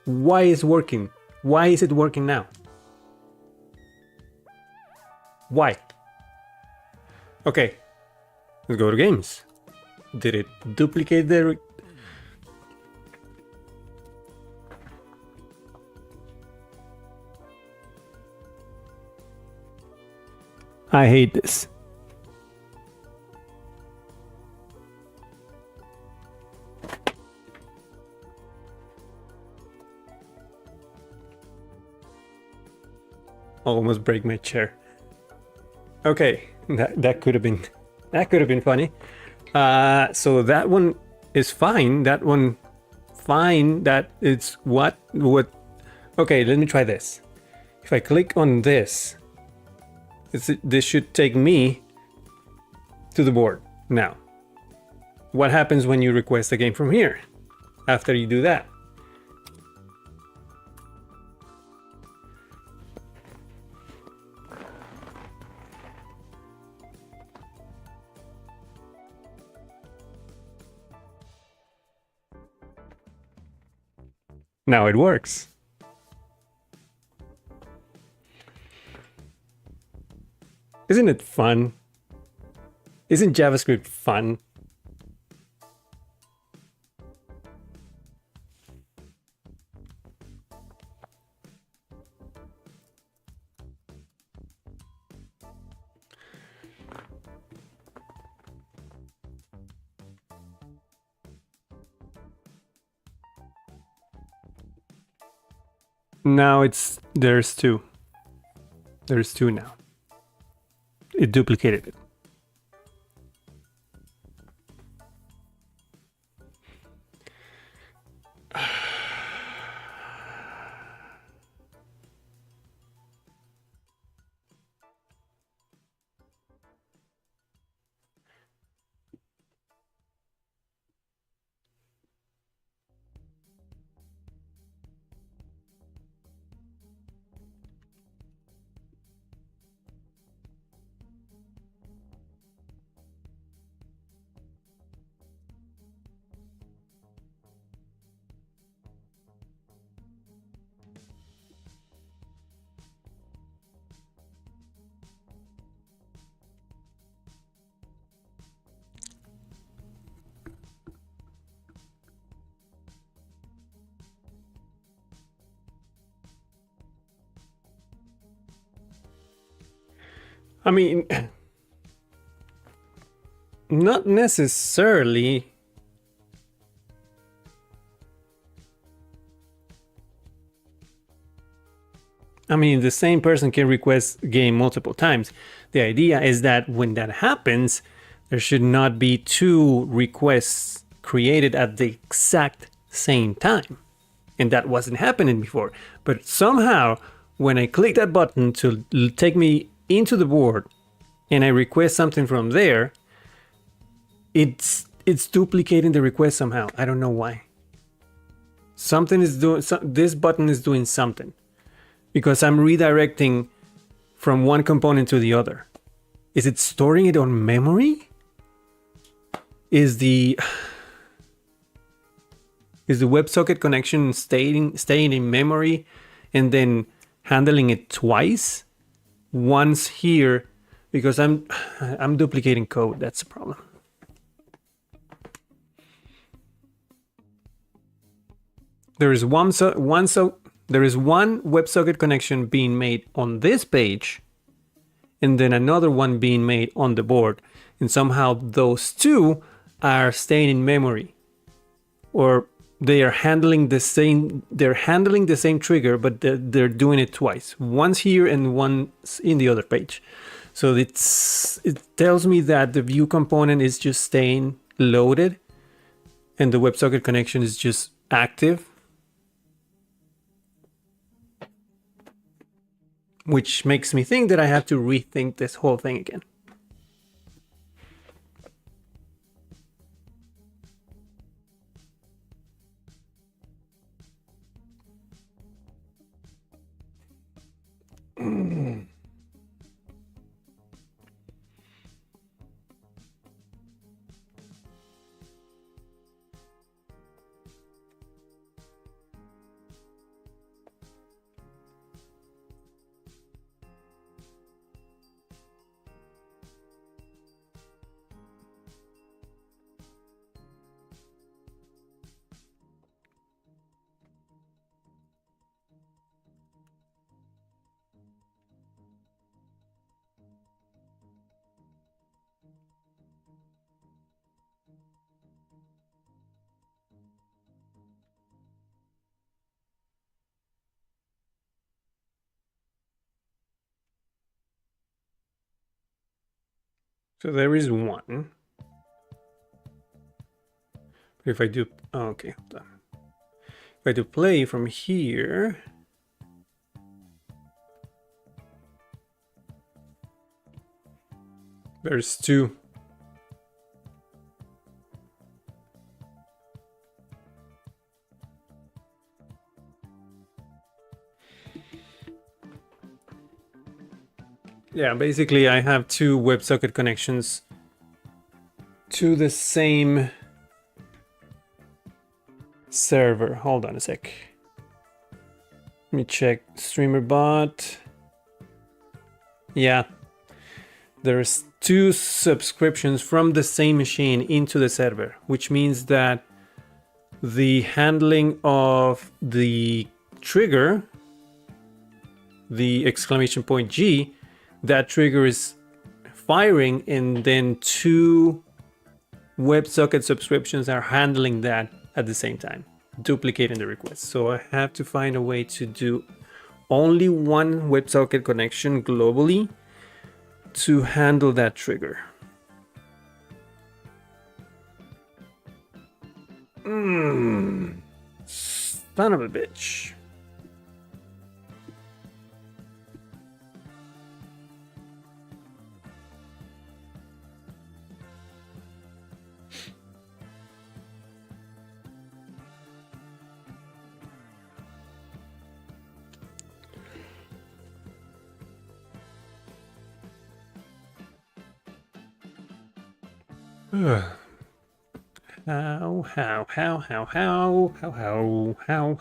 A: Why is working? Why is it working now? Why? Okay, let's go to games. Did it duplicate the... I hate this. almost break my chair. Okay, that could have been funny. So that one is fine. That one fine. That it's what. Okay, let me try this. If I click on this, this should take me to the board. Now, what happens when you request a game from here? After you do that, now it works. Isn't it fun? Isn't JavaScript fun? Now there's two. There's two now. It duplicated it. I mean, not necessarily. I mean, the same person can request a game multiple times. The idea is that when that happens, there should not be two requests created at the exact same time. And that wasn't happening before. But somehow, when I click that button to take me into the board and I request something from there, it's duplicating the request somehow. I don't know why. Something is doing, this button is doing something, because I'm redirecting from one component to the other. Is it storing it on memory? Is the WebSocket connection staying in memory and then handling it twice? Once here, because I'm duplicating code. That's the problem. There is one WebSocket connection being made on this page, and then another one being made on the board, and somehow those two are staying in memory, or they are handling the same. They're handling the same trigger, but they're doing it twice. Once here and once in the other page. So it tells me that the view component is just staying loaded, and the WebSocket connection is just active, which makes me think that I have to rethink this whole thing again. So there is one. But if I do, oh, okay, hold on. If I do play from here, there's two. Yeah, basically I have two WebSocket connections to the same server. Hold on a sec. Let me check streamer bot. Yeah, there's two subscriptions from the same machine into the server, which means that the handling of the trigger, the exclamation point G, that trigger is firing, and then two WebSocket subscriptions are handling that at the same time, duplicating the request. So I have to find a way to do only one WebSocket connection globally to handle that trigger. Son of a bitch.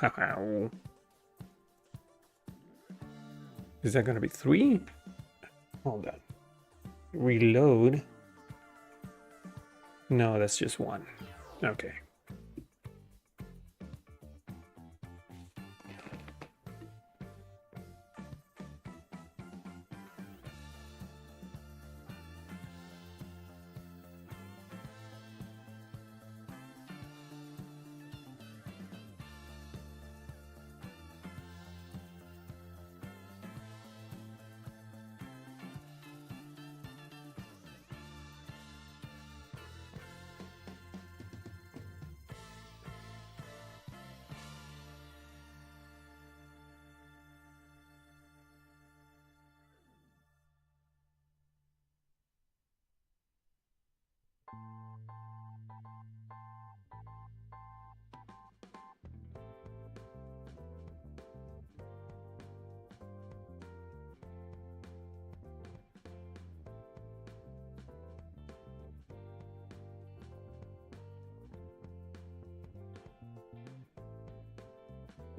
A: How? Is that gonna be 3? Hold on. Reload. No, that's just 1. Okay.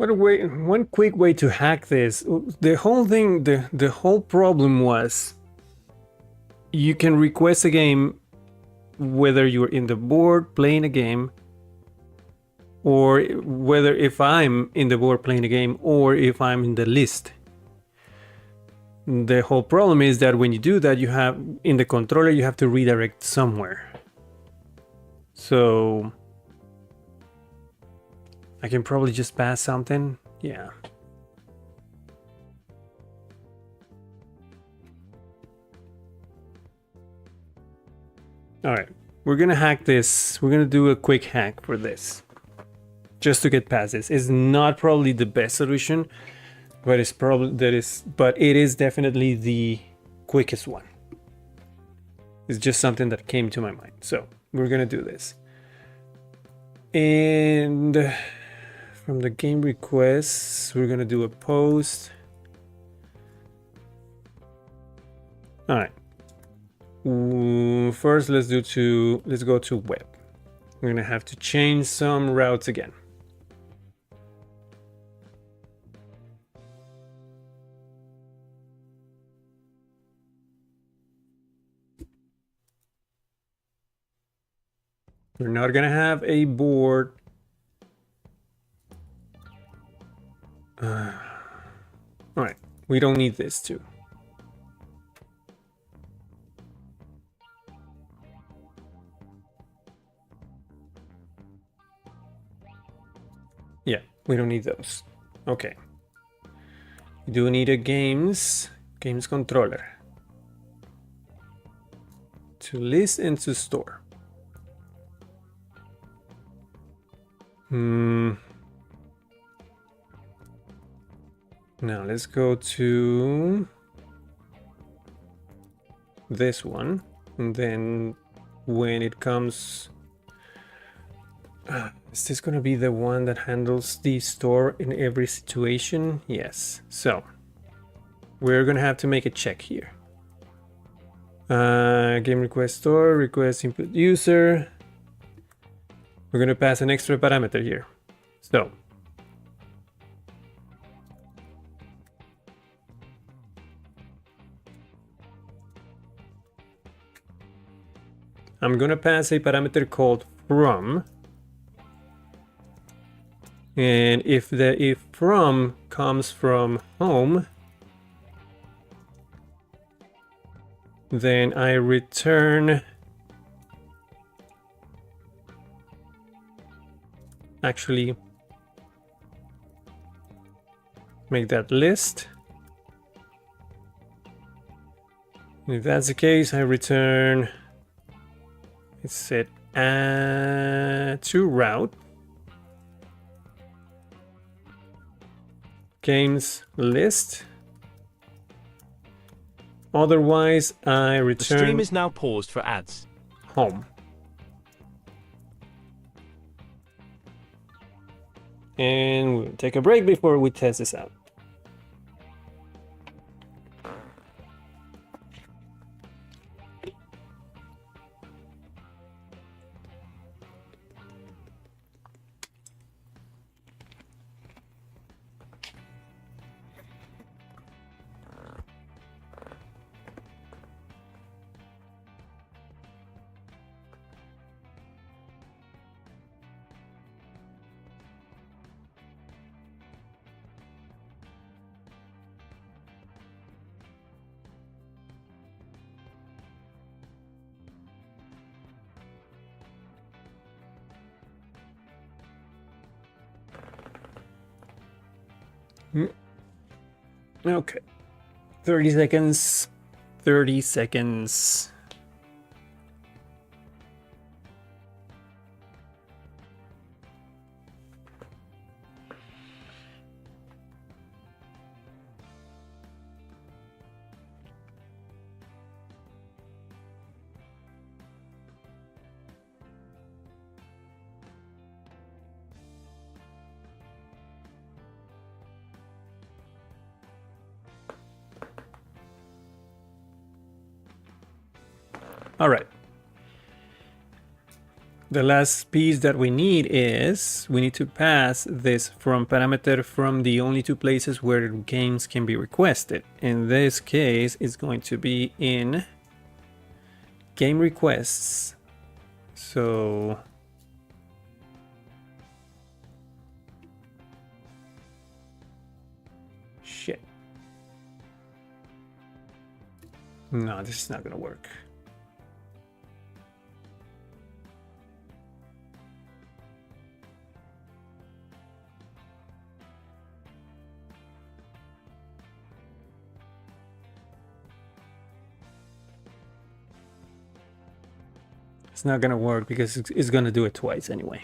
A: One quick way to hack this. The whole thing, the whole problem was you can request a game whether you're in the board playing a game, or whether if I'm in the board playing a game, or if I'm in the list. The whole problem is that when you do that, you have in the controller, you have to redirect somewhere. So I can probably just pass something. Yeah. All right, we're gonna hack this. We're gonna do a quick hack for this, just to get past this. It's not probably the best solution, but it's probably but it is definitely the quickest one. It's just something that came to my mind. So we're gonna do this. And from the game requests, we're gonna do a post. All right. First, let's go to web. We're gonna have to change some routes again. We're not gonna have a board. All right, we don't need this too. Yeah, we don't need those. Okay. We do need a games controller to list and to store. Now let's go to this one, and then when it comes, is this gonna be the one that handles the store in every situation? Yes. So we're gonna have to make a check here. Game request store, request input user. We're gonna pass an extra parameter here. So I'm gonna pass a parameter called from, and if from comes from home, then I return, actually make that list. And if that's the case, I return, it's set to route games list. Otherwise, I return
B: The stream is now paused for ads.
A: home. And we'll take a break before we test this out. Okay. 30 seconds. 30 seconds. All right. The last piece that we need is we need to pass this from parameter from the only two places where games can be requested. In this case, it's going to be in game requests. So shit. No, this is not gonna work. It's not gonna work because it's gonna do it twice anyway.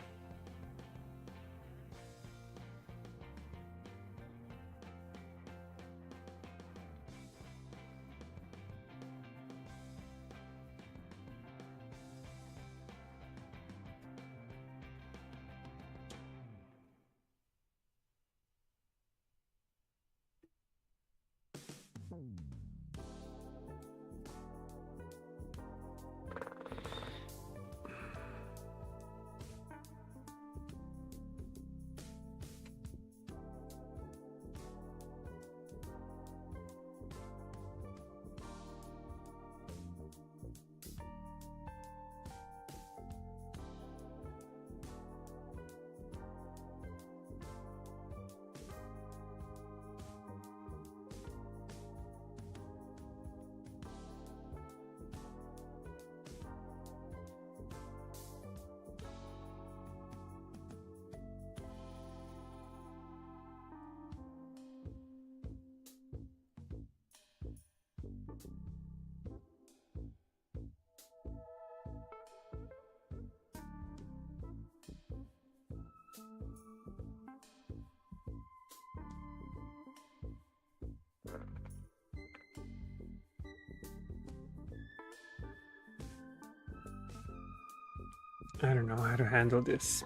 A: I don't know how to handle this.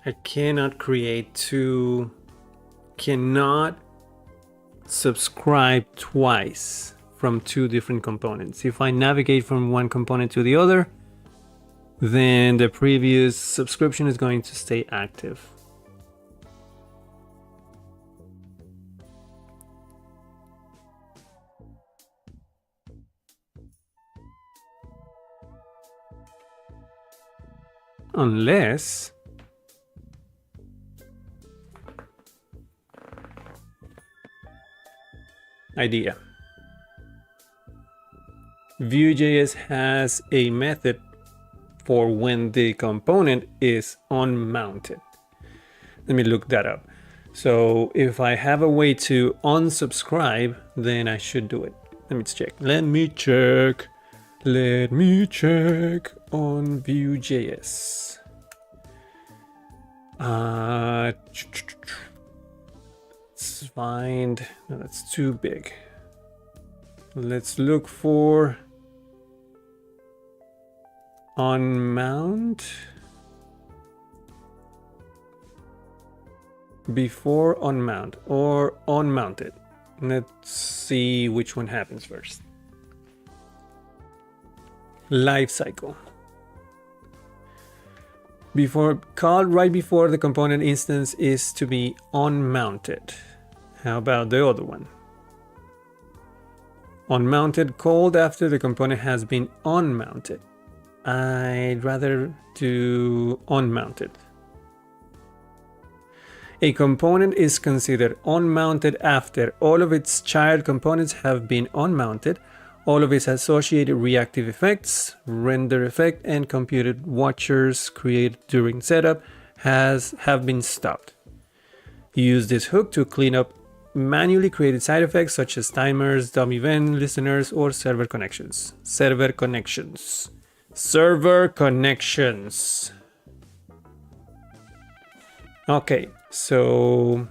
A: I cannot cannot subscribe twice from two different components. If I navigate from one component to the other, then the previous subscription is going to stay active. Unless idea. Vue.js has a method for when the component is unmounted. Let me look that up. So if I have a way to unsubscribe, then I should do it. Let me check. Let me check on Vue.js. Let's find, no, that's too big. Let's look for unmount, before unmount, or unmounted. Let's see which one happens first. Life cycle. Called right before the component instance is to be unmounted. How about the other one? Unmounted, called after the component has been unmounted. I'd rather do unmounted. A component is considered unmounted after all of its child components have been unmounted, all of its associated reactive effects, render effect, and computed watchers created during setup have been stopped. Use this hook to clean up manually created side effects such as timers, dummy event listeners, or server connections. Server connections. Okay, so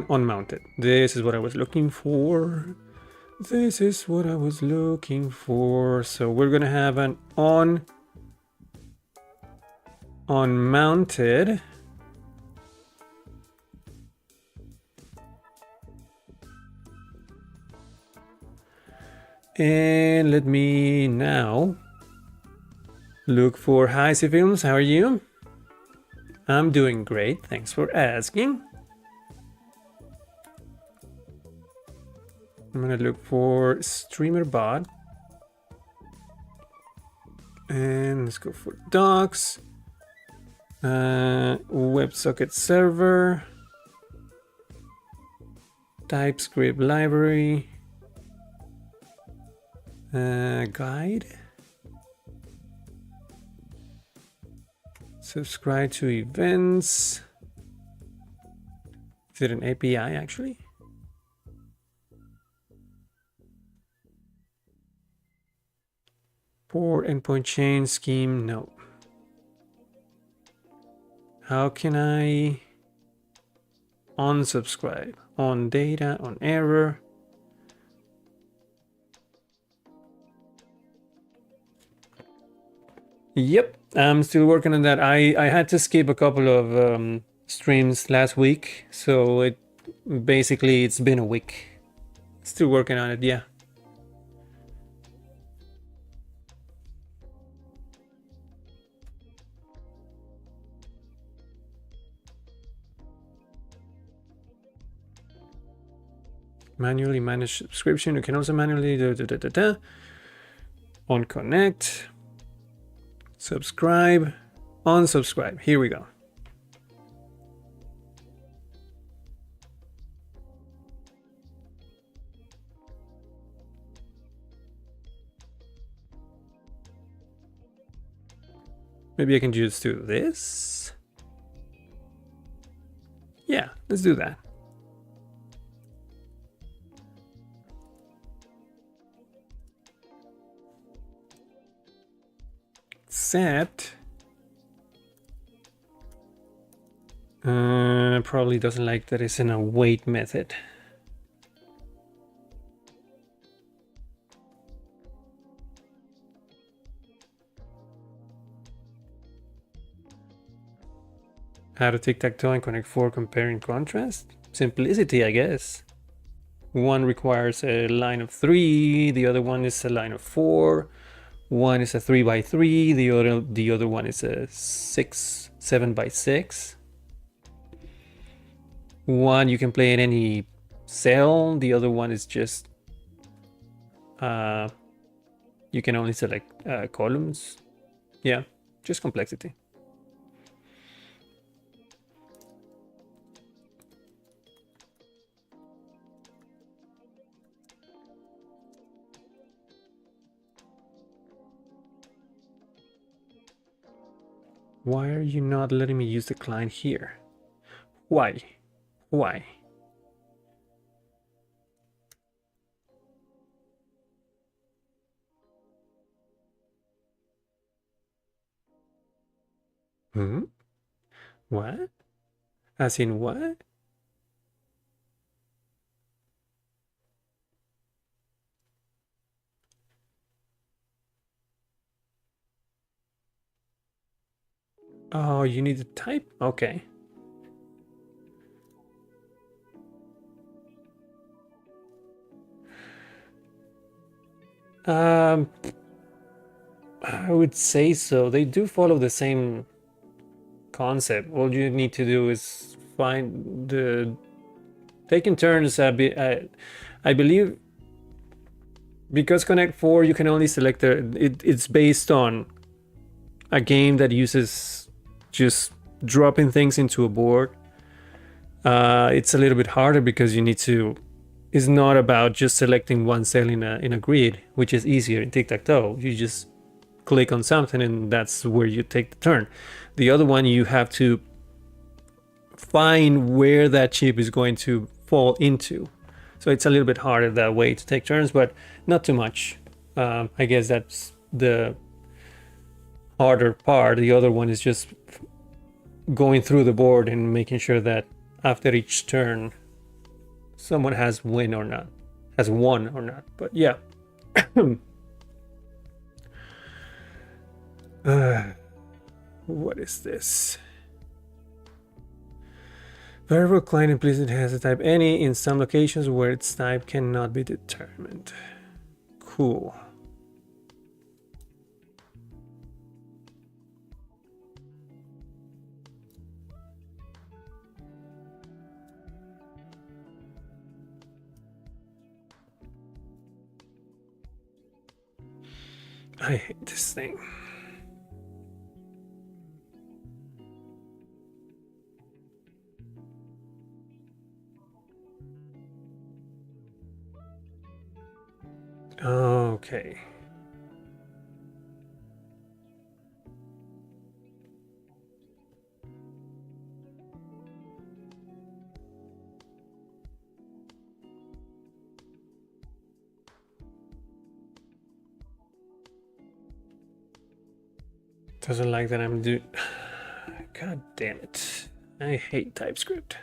A: unmounted. This is what I was looking for. So we're gonna have an unmounted. And let me now look for hi C Films. How are you? I'm doing great. Thanks for asking. I'm gonna look for streamer bot. And let's go for docs. WebSocket server. TypeScript library. Guide. Subscribe to events. Is it an API actually? For endpoint chain scheme, no. How can I unsubscribe? On data, on error. Yep, I'm still working on that. I had to skip a couple of streams last week, so it's been a week. Still working on it, yeah. Manually manage subscription. You can also manually On connect, subscribe, unsubscribe. Here we go. Maybe I can just do this. Yeah, let's do that. Except probably doesn't like that it's in a wait method. How to tic-tac-toe and connect 4 compare and contrast? Simplicity, I guess. One requires a line of 3, the other one is a line of 4. One is a 3x3, the other one is a 7x6. One you can play in any cell, the other one is just you can only select columns. Yeah, just complexity. Why are you not letting me use the client here? Why? Why? Hmm? What? As in what? Oh, you need to type? Okay. I would say so. They do follow the same concept. All you need to do is find the taking turns a bit. I believe because Connect 4 you can only select it's based on a game that uses just dropping things into a board. It's a little bit harder because you need to. It's not about just selecting one cell in a grid, which is easier in tic-tac-toe. You just click on something and that's where you take the turn. The other one, you have to find where that chip is going to fall into. So it's a little bit harder that way to take turns, but not too much. I guess that's the harder part. The other one is just going through the board and making sure that after each turn someone has won or not. But yeah. What is this? Variable client implicit has a type any in some locations where its type cannot be determined. Cool. I hate this thing. Okay. Doesn't like that I'm doing. God damn it. I hate TypeScript.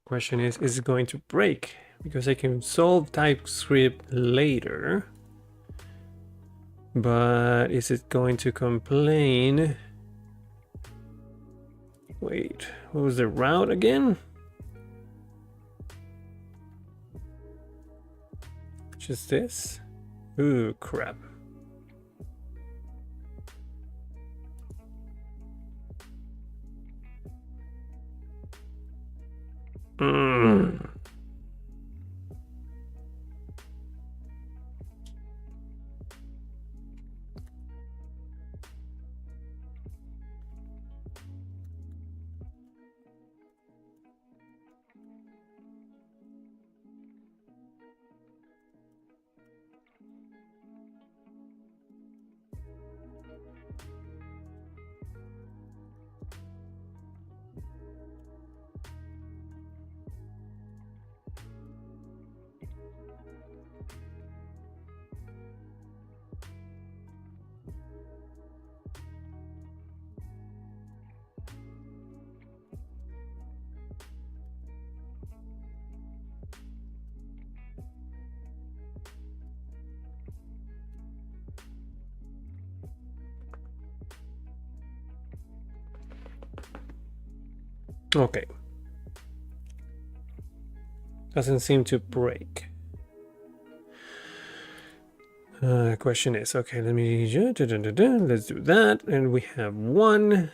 A: Question is it going to break? Because I can solve TypeScript later. But is it going to complain? Wait. Wait, what was the route again? Just this? Ooh, crap. Mm. Okay. Doesn't seem to break. Question is, okay, let me, let's do that. And we have one.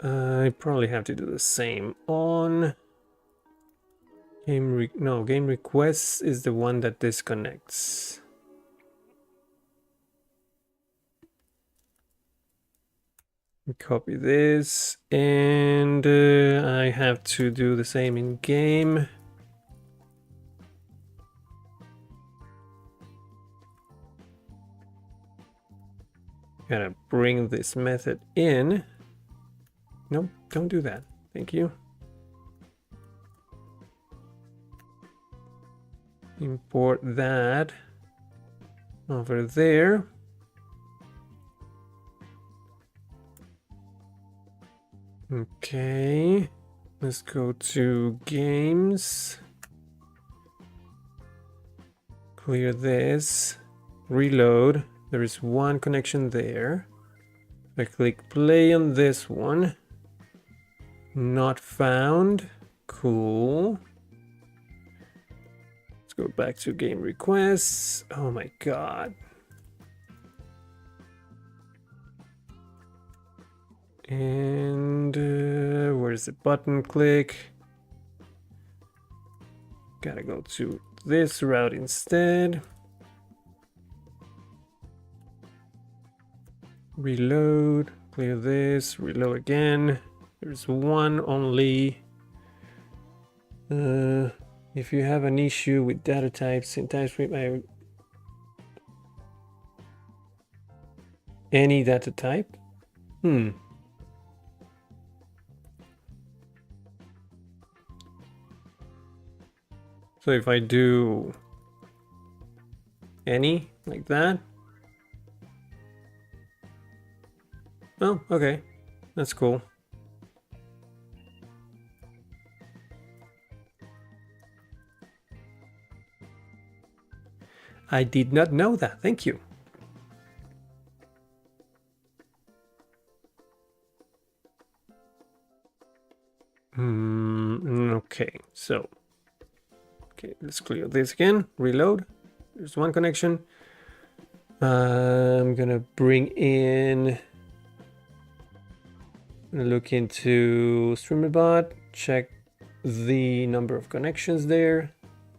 A: I probably have to do the same on game requests is the one that disconnects. Copy this, and I have to do the same in game. Gotta bring this method in. Nope, don't do that. Thank you. Import that over there. Okay, let's go to games. Clear this. Reload. There is one connection there. I click play on this one. Not found. Cool. Let's go back to game requests. Oh my god. And where's the button click? Gotta go to this route instead. Reload, clear this, reload again. There's one only. If you have an issue with data types in TypeScript, any data type? So if I do any, like that. Oh, okay. That's cool. I did not know that. Thank you. Okay, so let's clear this again. Reload. There's one connection. I'm gonna bring in, look into StreamerBot, check the number of connections there,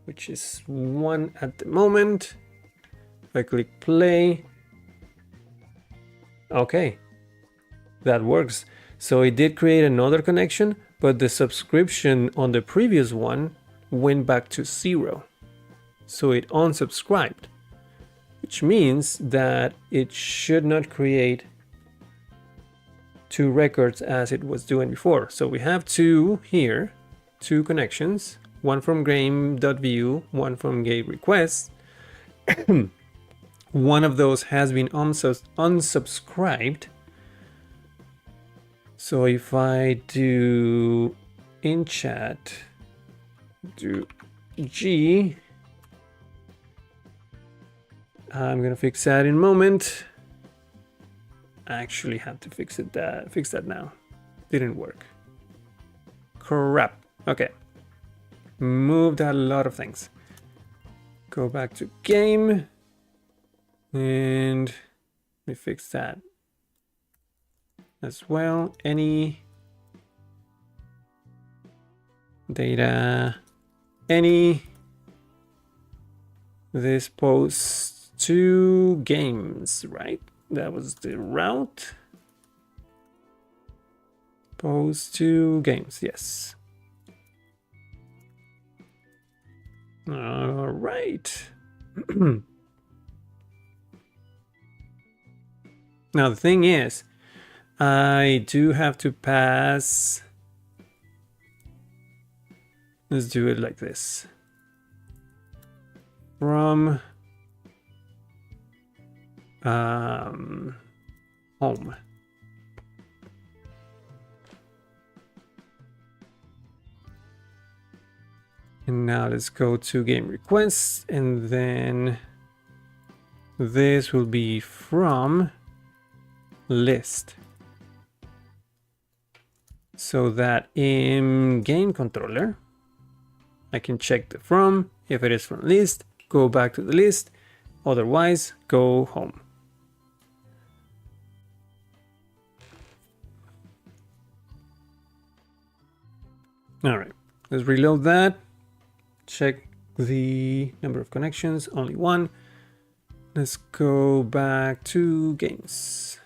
A: which is one at the moment. If I click play, okay, that works. So it did create another connection, but the subscription on the previous one went back to 0. So it unsubscribed, which means that it should not create 2 records as it was doing before. So we have 2 here, 2 connections, one from game.view, one from game requests. One of those has been unsubscribed. So if I do in chat, do G, I'm gonna fix that in a moment. actually have to fix that now. Didn't work. Crap. Okay. Moved a lot of things. Go back to game. And let me fix that as well. Any data, any this posts to games, right? That was the route. Post to games, yes. All right. Now the thing is, I do have to pass. Let's do it like this. From home. And now let's go to game requests, and then this will be from list. So that in game controller, I can check the from. If it is from list, go back to the list. Otherwise, go home. All right, let's reload that. Check the number of connections, only one. Let's go back to games.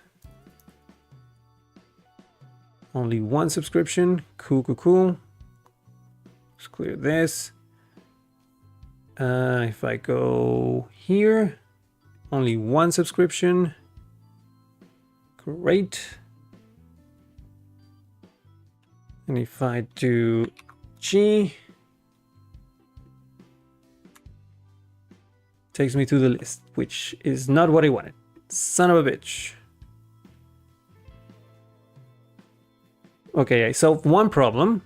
A: Only one subscription. Cool. Let's clear this. If I go here, only one subscription. Great. And if I do G, takes me to the list, which is not what I wanted. Son of a bitch. Okay, I solved one problem.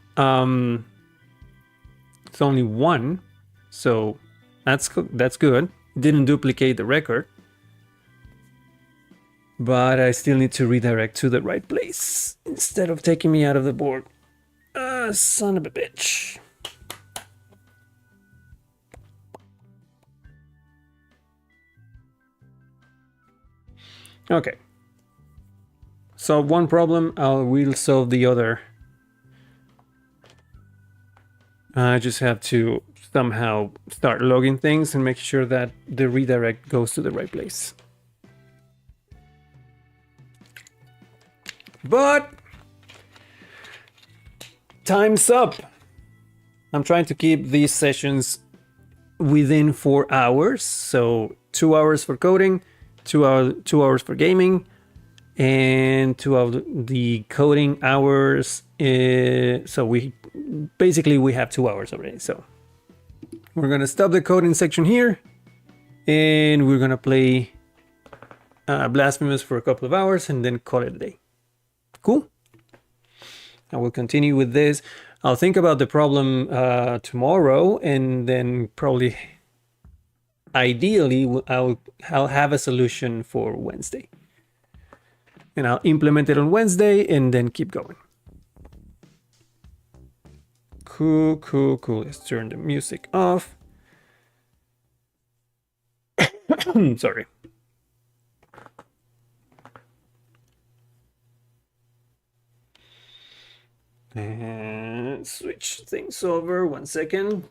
A: It's only one, so that's good. Didn't duplicate the record, but I still need to redirect to the right place instead of taking me out of the board. Son of a bitch. Okay. Solve one problem, I will solve the other. I just have to somehow start logging things and make sure that the redirect goes to the right place. But time's up. I'm trying to keep these sessions within 4 hours. So 2 hours for coding, 2 hours for gaming, and 2 of the coding hours. So we have 2 hours already. So we're gonna stop the coding section here, and we're gonna play Blasphemous for a couple of hours and then call it a day. Cool. I will continue with this. I'll think about the problem tomorrow, and then probably, ideally, I'll have a solution for Wednesday. And I'll implement it on Wednesday and then keep going. Cool. Let's turn the music off. Sorry. And switch things over 1 second.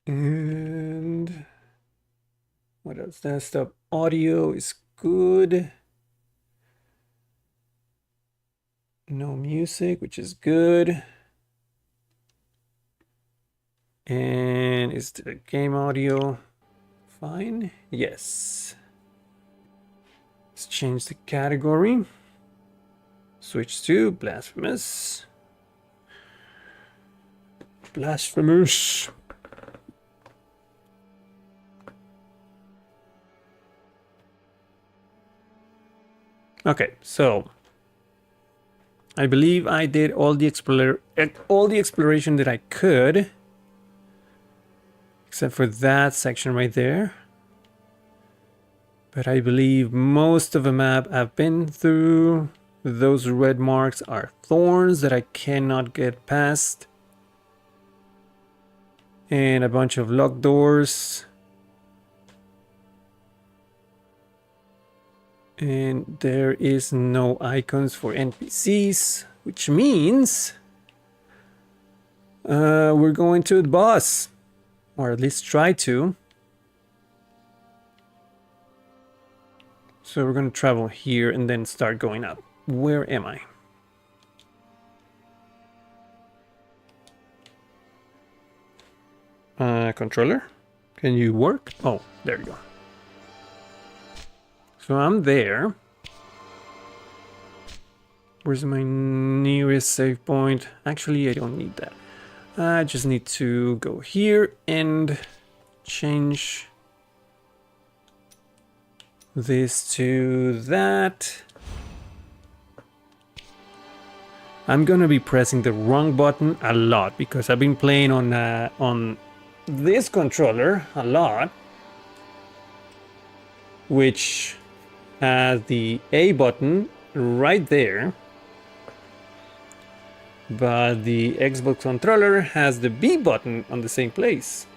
A: And what else? Desktop audio is good. No music, which is good. And is the game audio fine? Yes. Let's change the category. Switch to Blasphemous. Blasphemous. Okay, so I believe I did all the exploration that I could, except for that section right there. But I believe most of the map I've been through. Those red marks are thorns that I cannot get past. And a bunch of locked doors. And there is no icons for NPCs, which means we're going to the boss, or at least try to. So we're going to travel here and then start going up. Where am I? Controller? Can you work? Oh, there you go. So I'm there. Where's my nearest save point? Actually, I don't need that. I just need to go here and change this to that. I'm gonna be pressing the wrong button a lot because I've been playing on this controller a lot, which has the A button right there, but the Xbox controller has the B button on the same place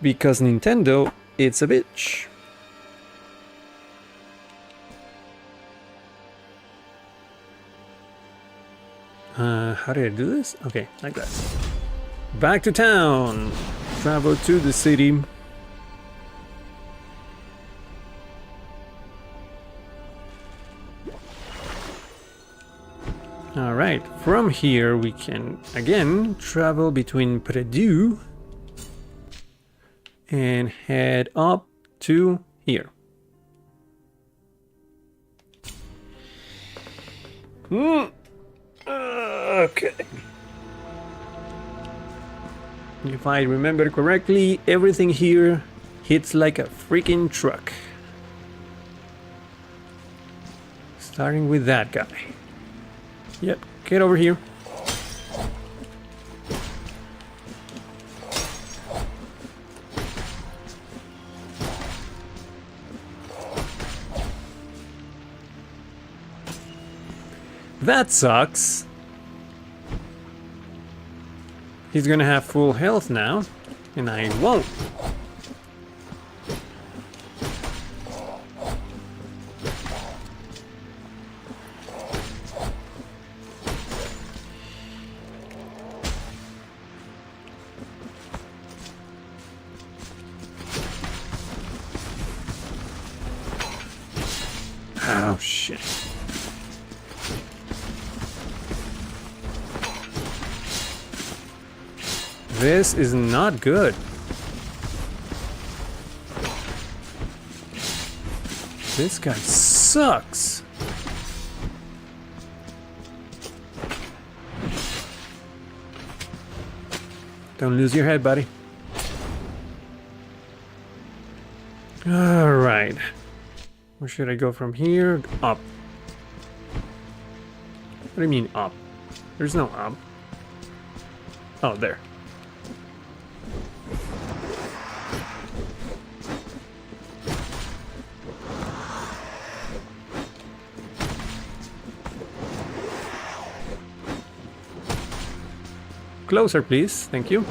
A: because Nintendo, it's a bitch. How did I do this? Okay, like that. Back to town. Travel to the city. Alright, from here we can again travel between Purdue and head up to here. Okay. If I remember correctly, everything here hits like a freaking truck. Starting with that guy. Yep, get over here. That sucks. He's gonna have full health now, and I won't. Oh, shit. This is not good. This guy sucks. Don't lose your head, buddy. All right. Where should I go from here? Up. What do you mean up? There's no up. Oh, there. Closer, please. Thank you.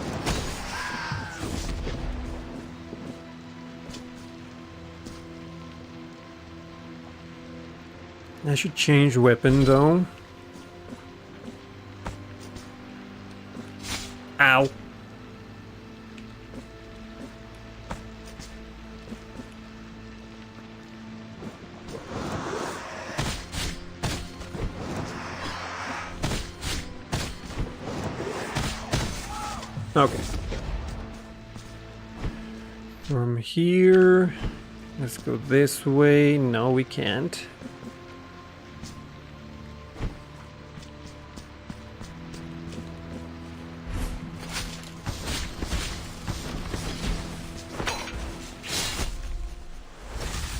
A: I should change weapon, though. Ow. Okay. From here, let's go this way. No, we can't.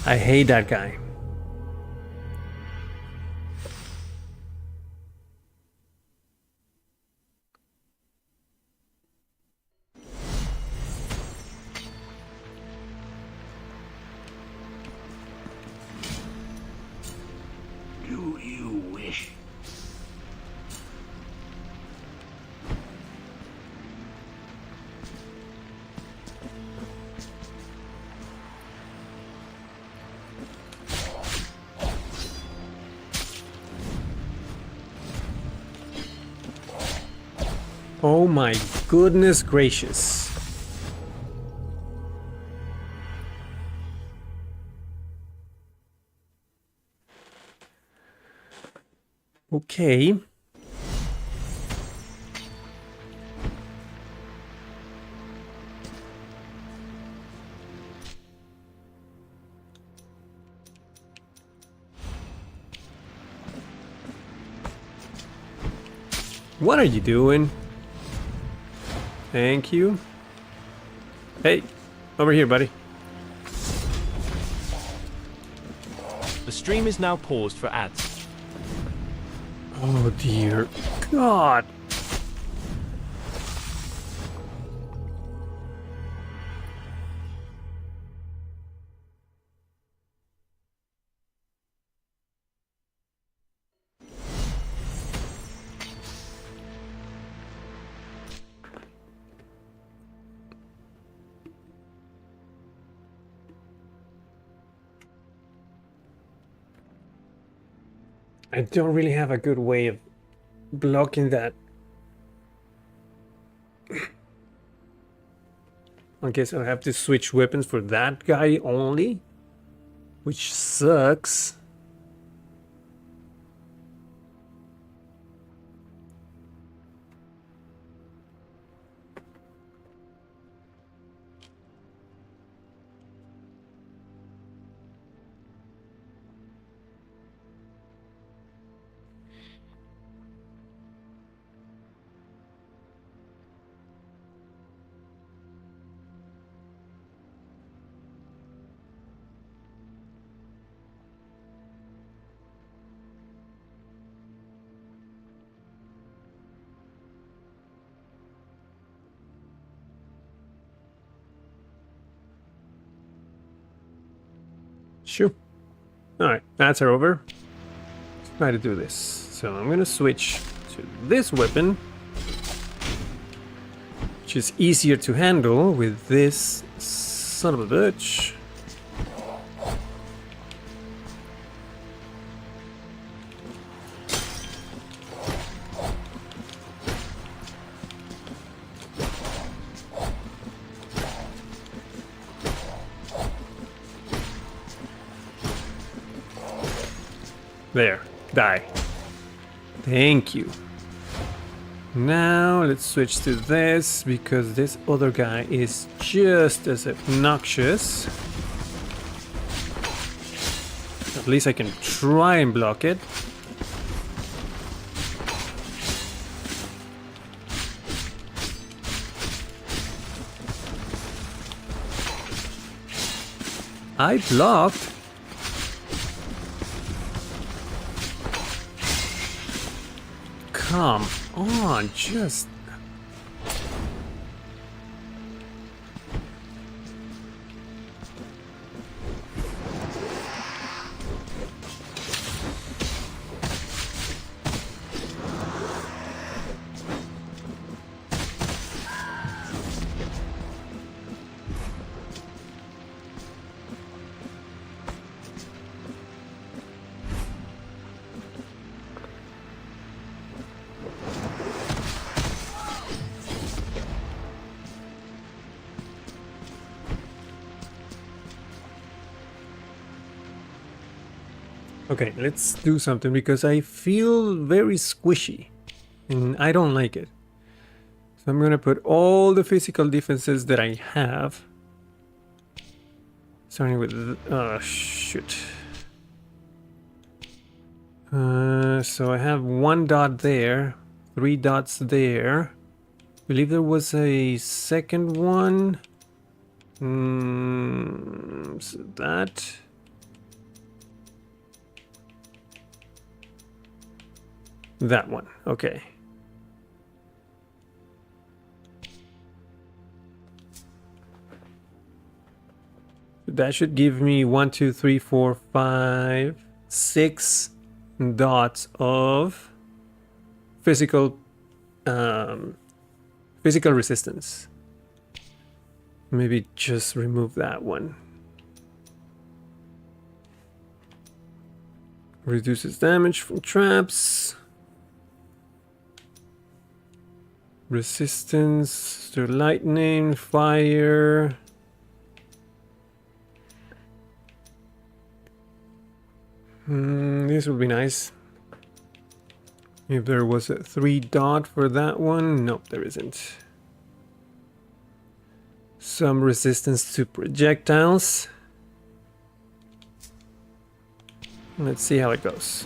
A: I hate that guy. Oh my goodness gracious. Okay. What are you doing? Thank you. Hey, over here, buddy.
B: The stream is now paused for ads.
A: Oh dear God. I don't really have a good way of blocking that. I guess I'll have to switch weapons for that guy only, which sucks. Sure. Alright, that's her over. Let's try to do this. So I'm gonna switch to this weapon, which is easier to handle with this son of a bitch. There, die. Thank you. Now let's switch to this because this other guy is just as obnoxious. At least I can try and block it. I blocked. Come on, just... Okay, let's do something because I feel very squishy and I don't like it. So I'm gonna put all the physical defenses that I have. Starting with, oh shoot. So I have 1 dot there, 3 dots there. I believe there was a second one. So that. That one, okay. That should give me 1, 2, 3, 4, 5, 6 dots of physical physical resistance. Maybe just remove that one. Reduces damage from traps. Resistance to lightning, fire. This would be nice. If there was a 3 dot for that one. Nope, there isn't. Some resistance to projectiles. Let's see how it goes.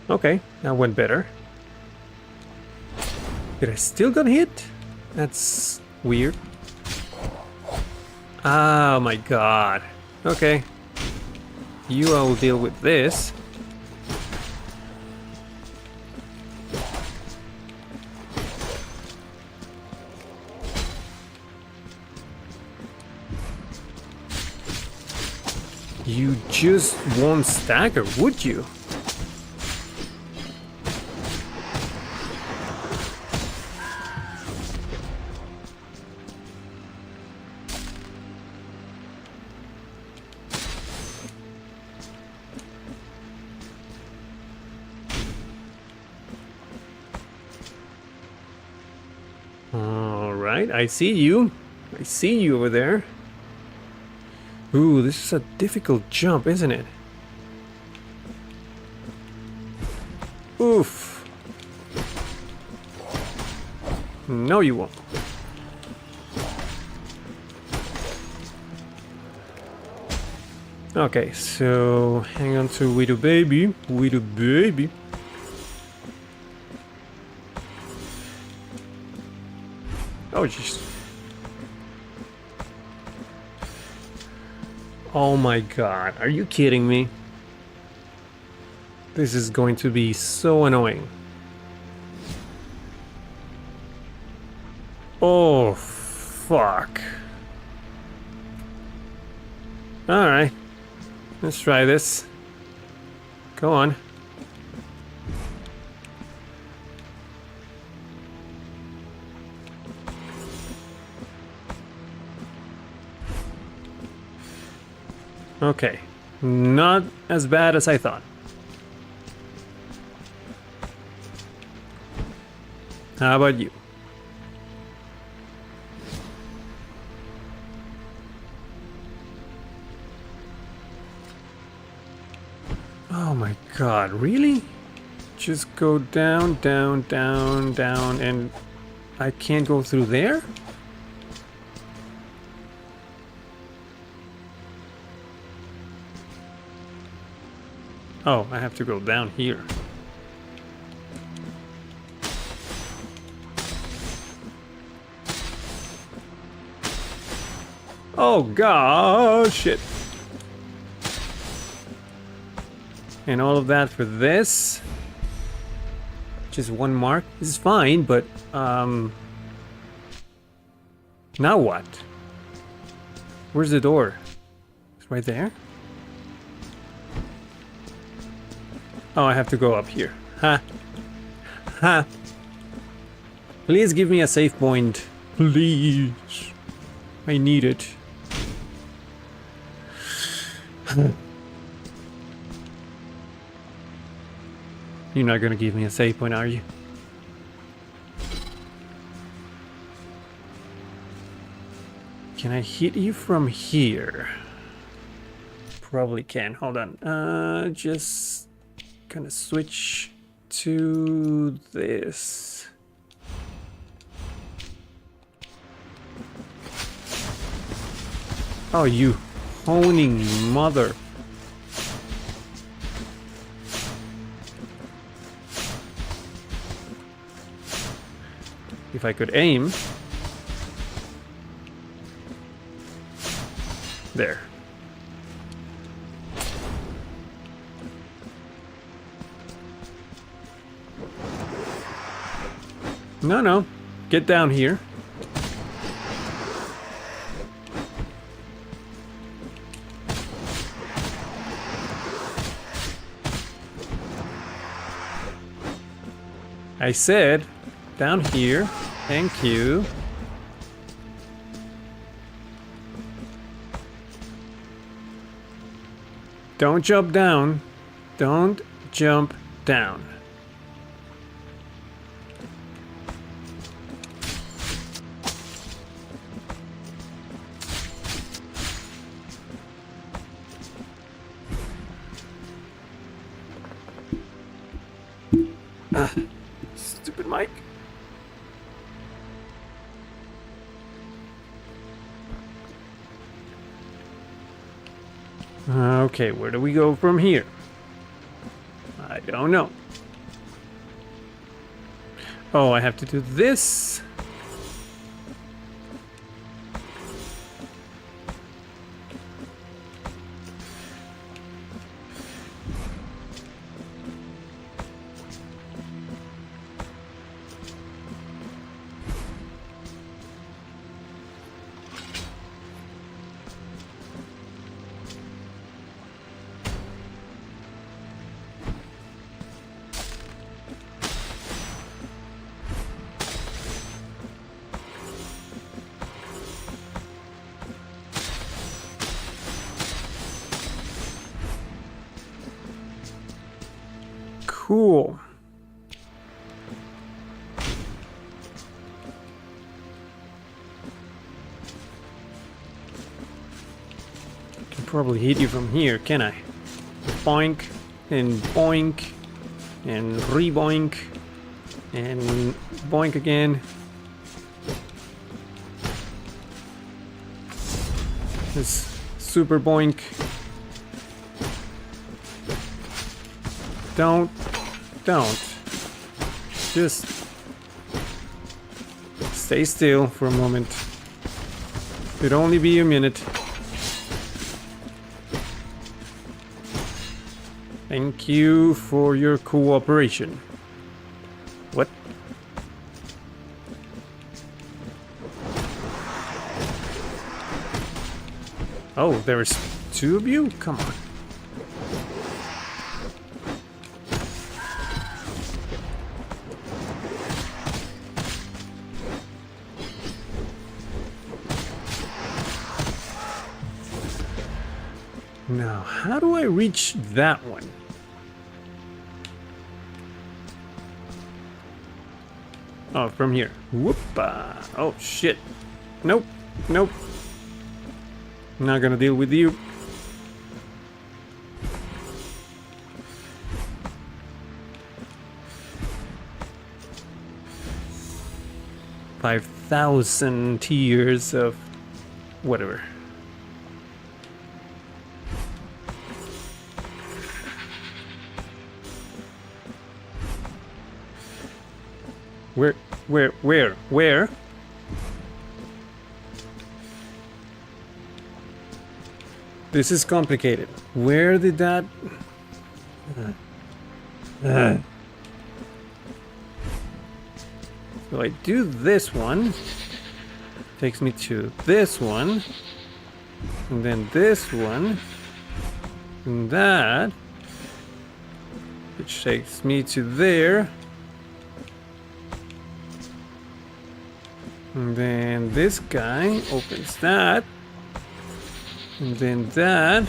A: Okay, that went better. Did I still get hit? That's weird. Oh my god. Okay. You will deal with this. You just won't stagger, would you? Alright, I see you. I see you over there. Ooh, this is a difficult jump, isn't it? Oof. No, you won't. Okay, so hang on to Widow Baby. Widow Baby. Oh, jeez. Oh my god, are you kidding me? This is going to be so annoying. Oh, fuck. Alright. Let's try this. Go on. Okay. Not as bad as I thought. How about you? Oh my god, really? Just go down, down, down, down, and I can't go through there? Oh, I have to go down here. Oh god, shit. And all of that for this. Just one mark. This is fine, but now what? Where's the door? It's right there. Oh, I have to go up here. Ha. Ha. Please give me a save point. Please. I need it. You're not gonna give me a save point, are you? Can I hit you from here? Probably can. Hold on. Just gonna switch to this. Oh, you honing mother. If I could aim. There. No, no. Get down here. I said down here. Thank you. Don't jump down. Don't jump down. Ah, stupid mic. Okay, where do we go from here? I don't know. Oh, I have to do this. Cool. Can probably hit you from here, can I? Boink and boink and reboink and boink again. This super boink. Don't. Just stay still for a moment. It'd only be a minute. Thank you for your cooperation. What? Oh, there's two of you? Come on. Now, how do I reach that one? Oh, from here. Whoop-a. Oh, shit. Nope. Nope. I'm not gonna deal with you. $5,000 years of whatever. Where? This is complicated. Where did that... So I do this one. Takes me to this one. And then this one. And that. Which takes me to there. And then this guy opens that. And then that.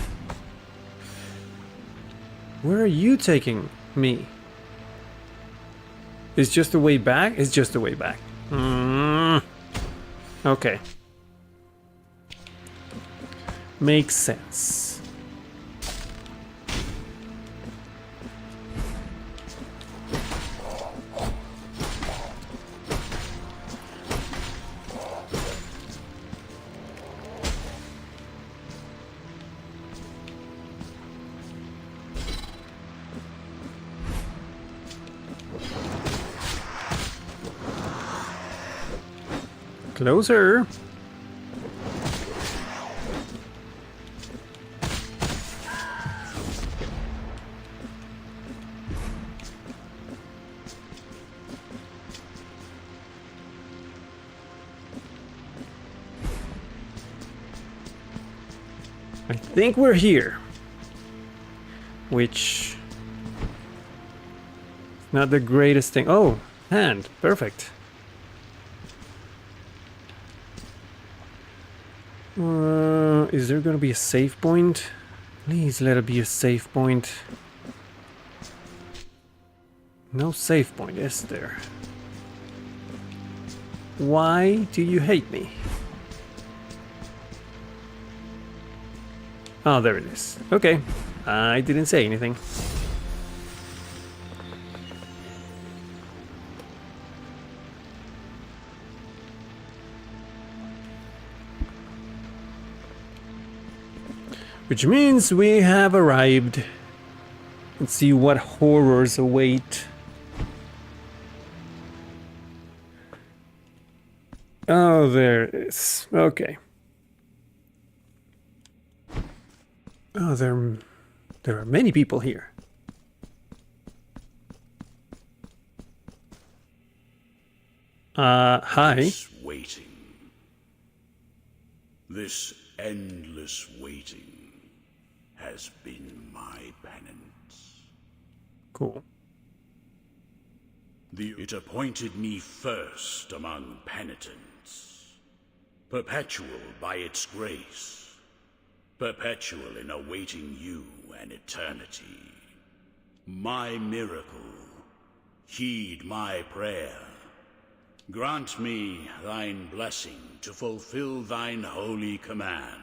A: Where are you taking me? It's just the way back? It's just the way back. Okay. Makes sense. Closer. I think we're here. Which is not the greatest thing. Oh, And perfect. Is there gonna be a save point? Please let it be a save point. No save point, is there? Why do you hate me? Oh, there it is. Okay, I didn't say anything. Which means we have arrived. Let's see what horrors await. Oh, there it is. Okay. Oh, there are many people here. Hi.
C: This waiting. This endless waiting has been my penance.
A: Cool.
C: It appointed me first among penitents, perpetual by its grace, perpetual in awaiting you an eternity. My miracle, heed my prayer. Grant me thine blessing to fulfill thine holy command.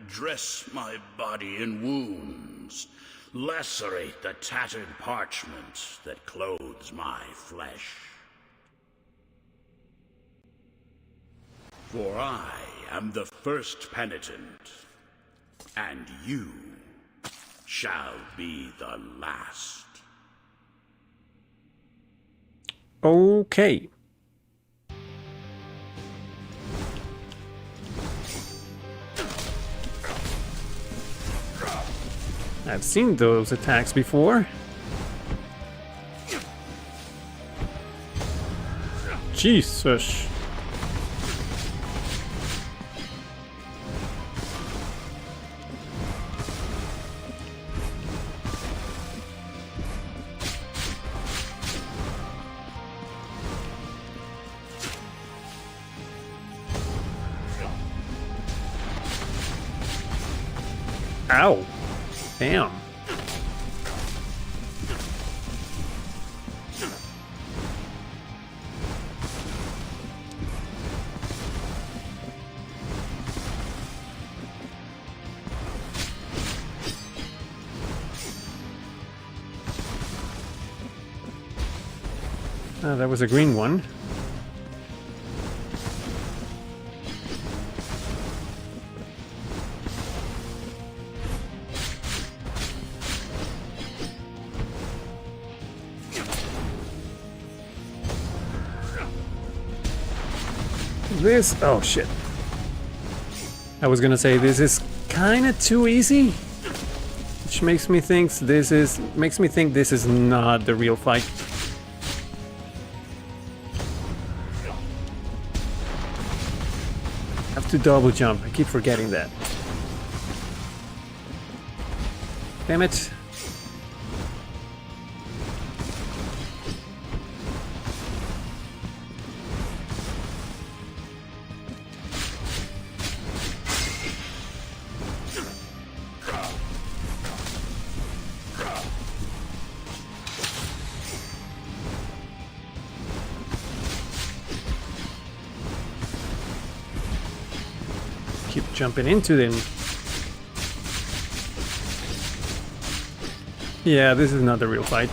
C: Dress my body in wounds, lacerate the tattered parchment that clothes my flesh. For I am the first penitent, and you shall be the last.
A: Okay. I've seen those attacks before. Jesus. Ow. Damn. That was a green one. This, oh shit. I was gonna say this is kind of too easy, which makes me think this is not the real fight. I have to double jump. I keep forgetting that. Damn it. Keep jumping into them. Yeah, this is not the real fight.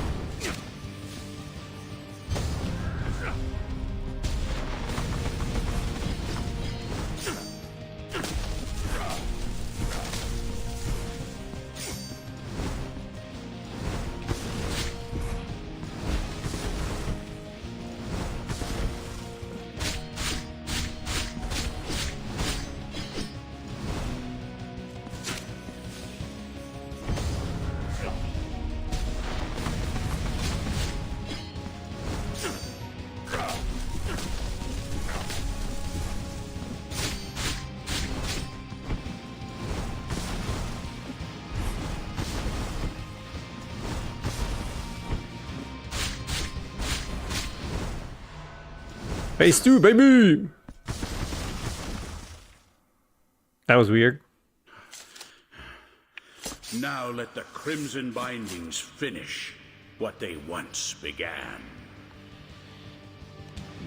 A: Phase 2, baby! That was weird.
C: Now let the crimson bindings finish what they once began.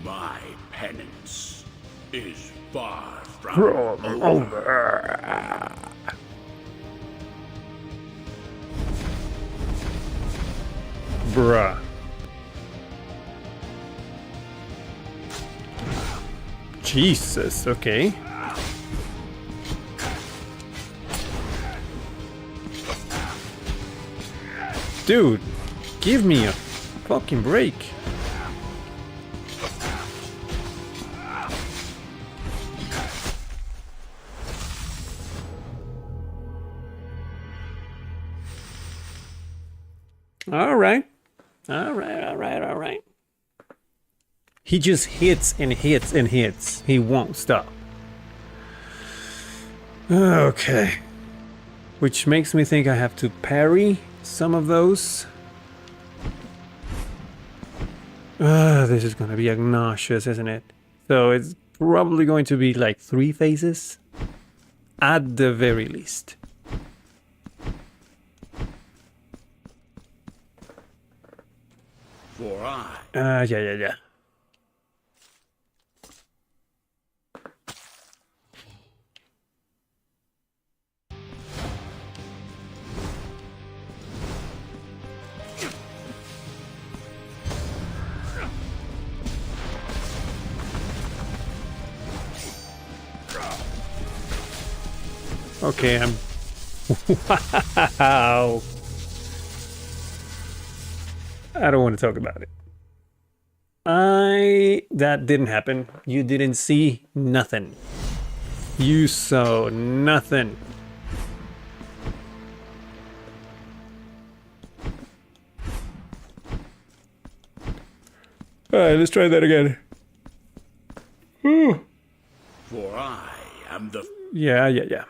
C: My penance is far from over.
A: Bruh. Jesus, okay. Dude, give me a fucking break. All right. All right. He just hits and hits and hits. He won't stop. Okay. Which makes me think I have to parry some of those. This is gonna be obnoxious, isn't it? So it's probably going to be like 3 phases at the very least.
C: For I
A: Yeah. Okay, I'm... Wow. I don't want to talk about it. That didn't happen. You didn't see nothing. You saw nothing. Alright, let's try that again.
C: For I am the
A: Yeah.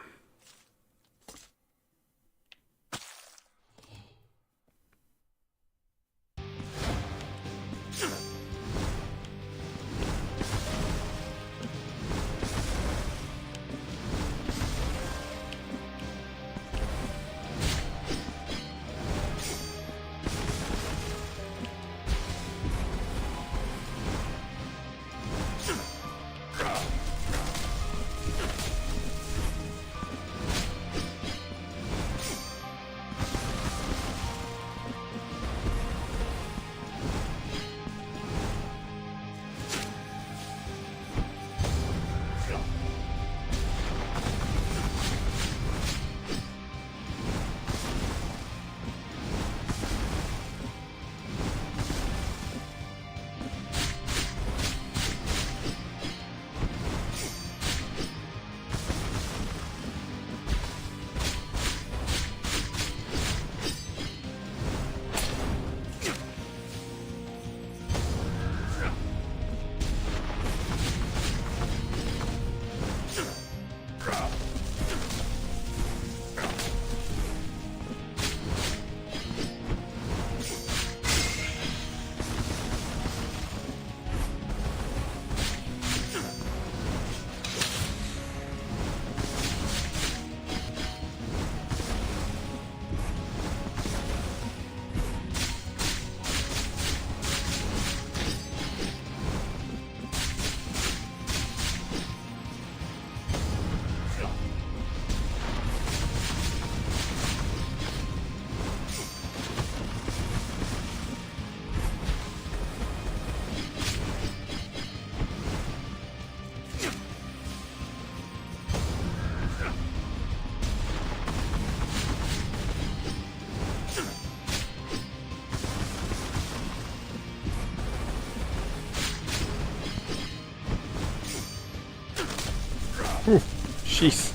A: Jeez.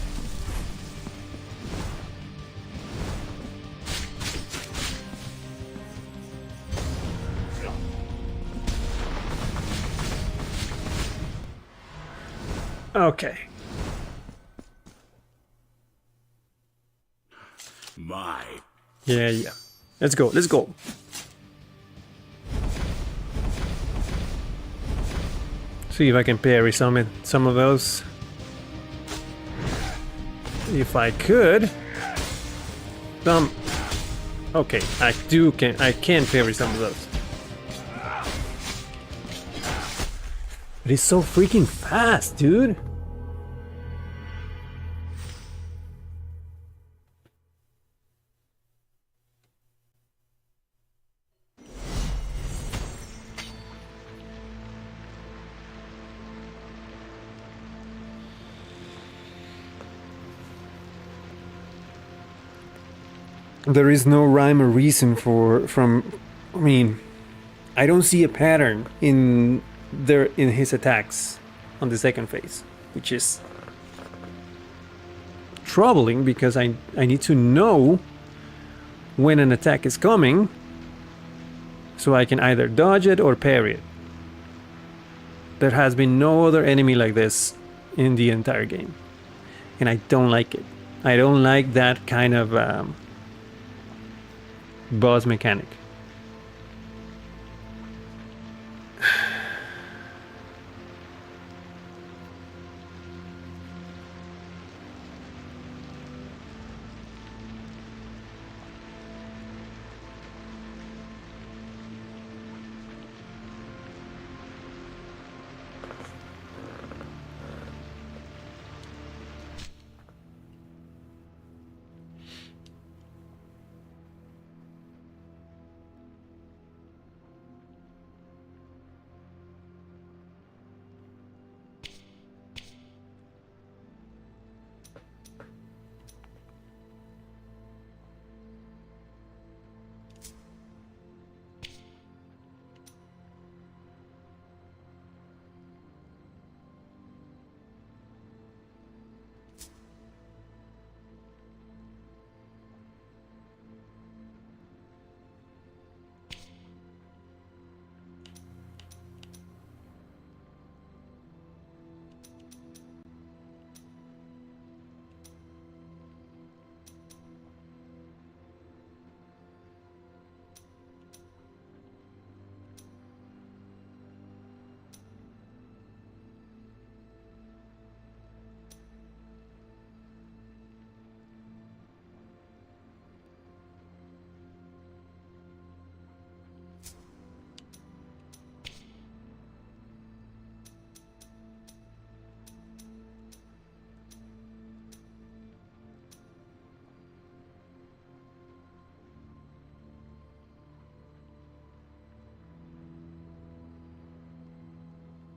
A: Okay.
C: my.
A: Yeah. Let's go. See if I can parry some of those. If I could. Okay, I can parry some of those. But it's so freaking fast, dude. There is no rhyme or reason I mean, I don't see a pattern in his attacks on the second phase, which is troubling because I need to know when an attack is coming so I can either dodge it or parry it. There has been no other enemy like this in the entire game, and I don't like it. I don't like that kind of boss mechanic.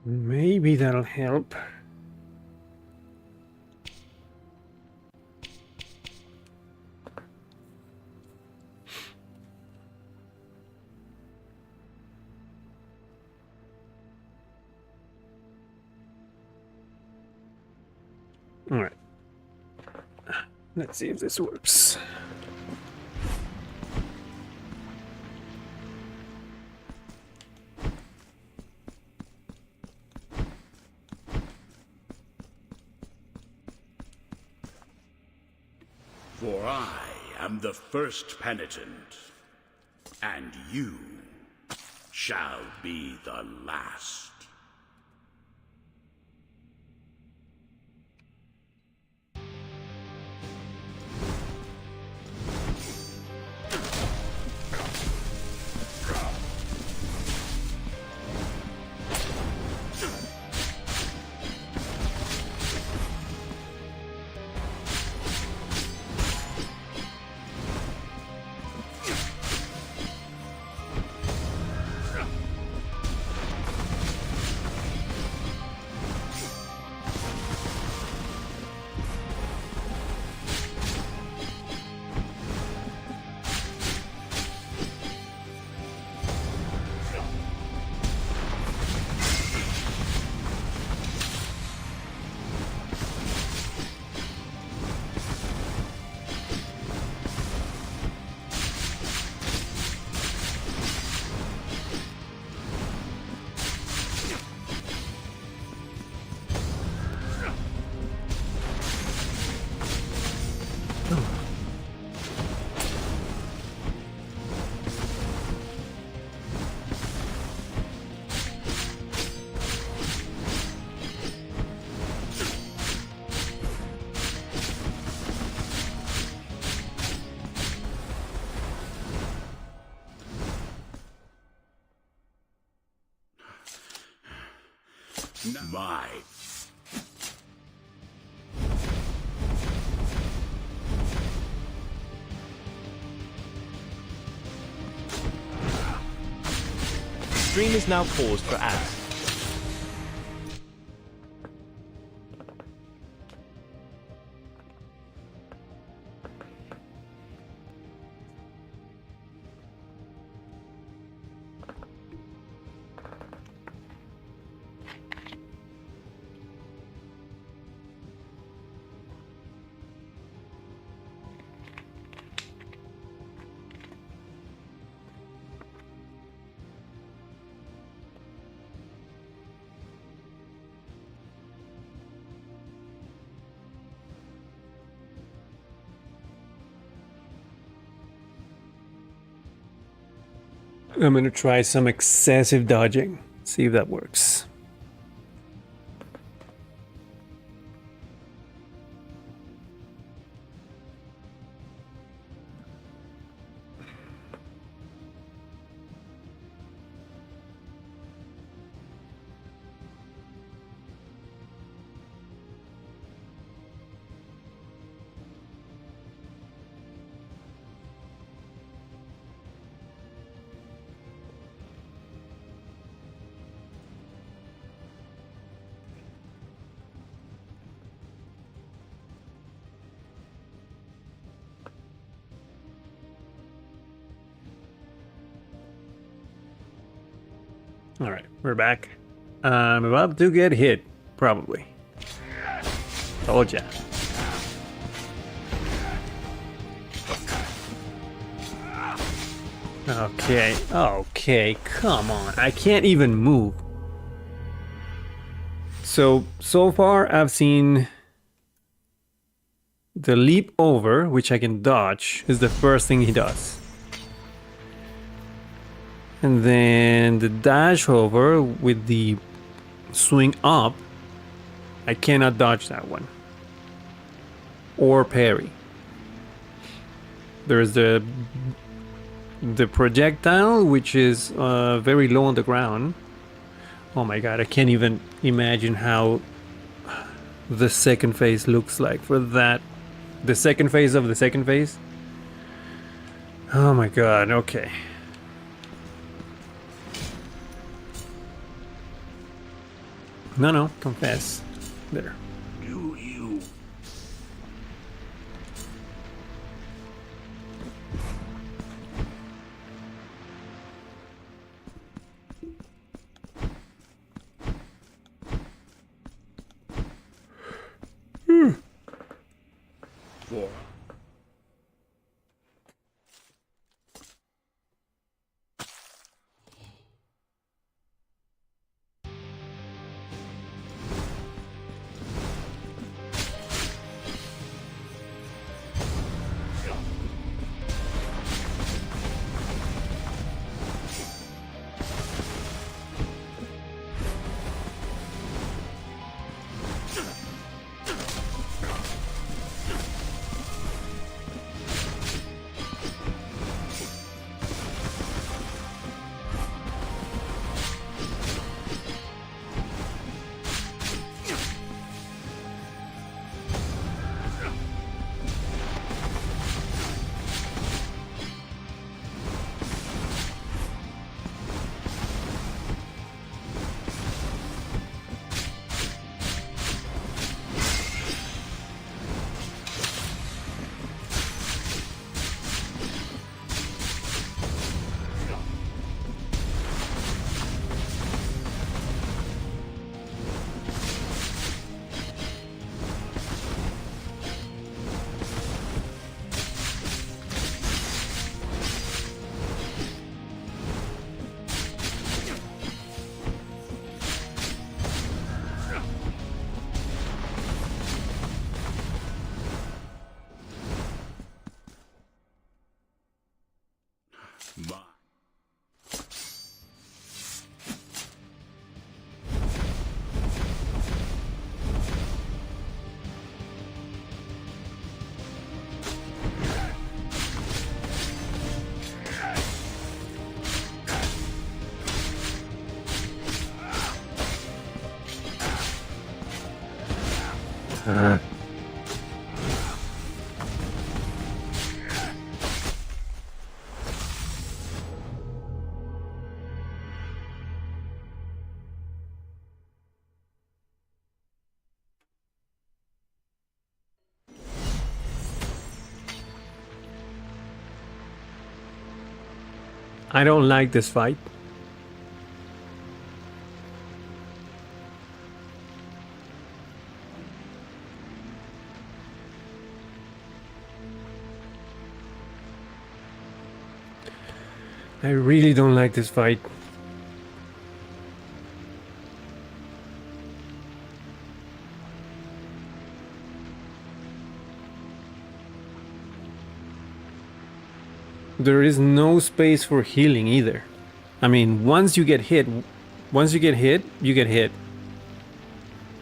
A: Maybe that'll help. All right. Let's see if this works.
C: For I am the first penitent, and you shall be the last. My
B: Stream is now paused for ads.
A: I'm gonna try some excessive dodging. See if that works. All right, we're back. I'm about to get hit, probably. Told ya. Okay, come on. I can't even move. So far I've seen the leap over, which I can dodge, is the first thing he does. And then the dash over with the swing up, I cannot dodge that one. Or parry. There's the projectile, which is very low on the ground. Oh my god, I can't even imagine how the second phase looks like for that. The second phase of the second phase. Oh my god, okay. No, confess. There.
C: do you for my
A: I don't like this fight. I really don't like this fight. There is no space for healing either. I mean, once you get hit, you get hit.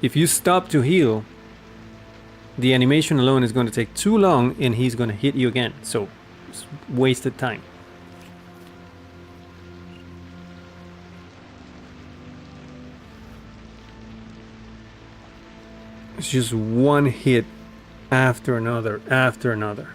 A: If you stop to heal, the animation alone is going to take too long and he's going to hit you again. So, it's wasted time. It's just one hit after another, after another.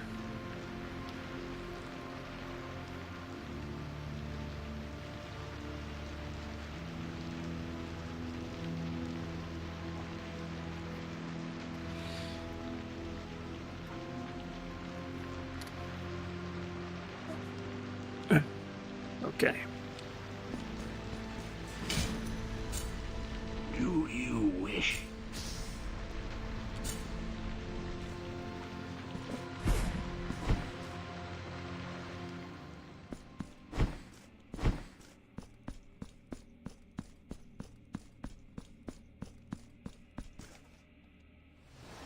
A: Okay.
C: Do you wish?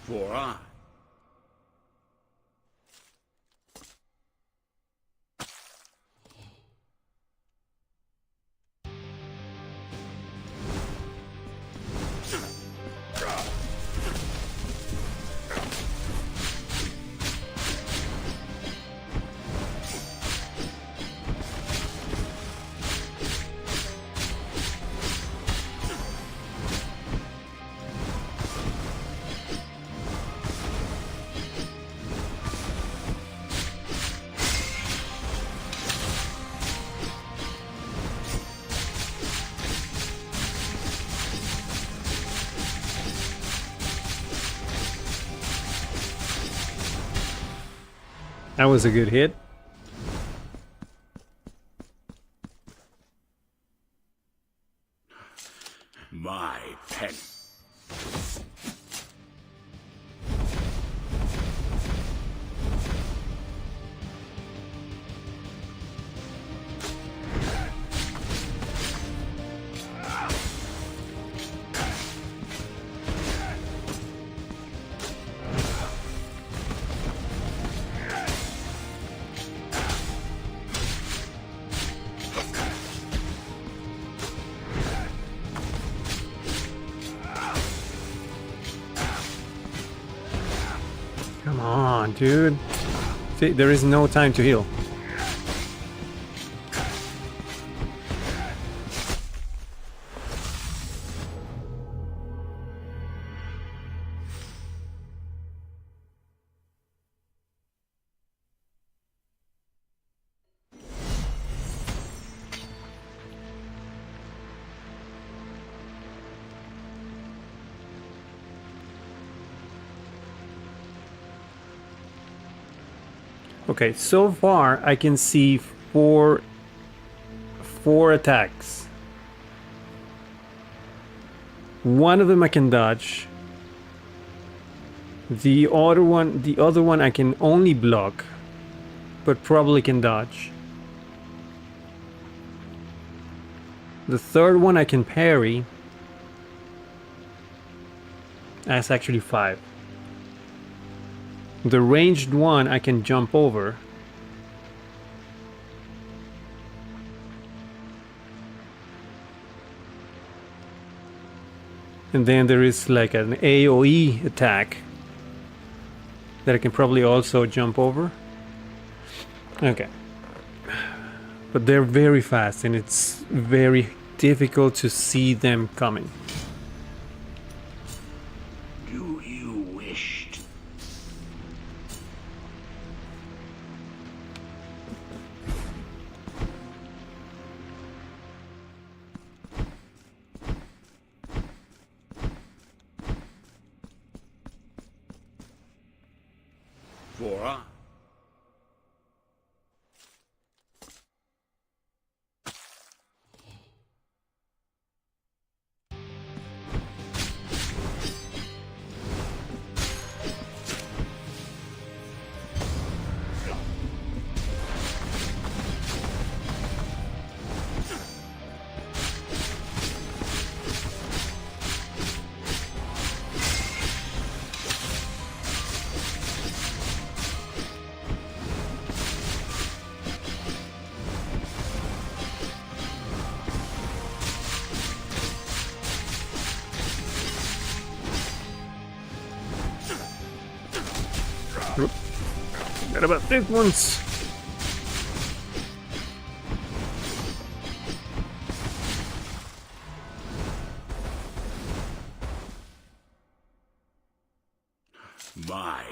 C: For I.
A: That was a good hit.
C: My pen.
A: Come on, dude. See, there is no time to heal. Okay, so far I can see four attacks. One of them I can dodge. The other one I can only block, but probably can dodge. The third one I can parry. That's actually 5. The ranged one I can jump over. And then there is like an AoE attack that I can probably also jump over. Okay. But they're very fast and it's very difficult to see them coming.
C: Do you For I...
A: What about these ones?
C: My...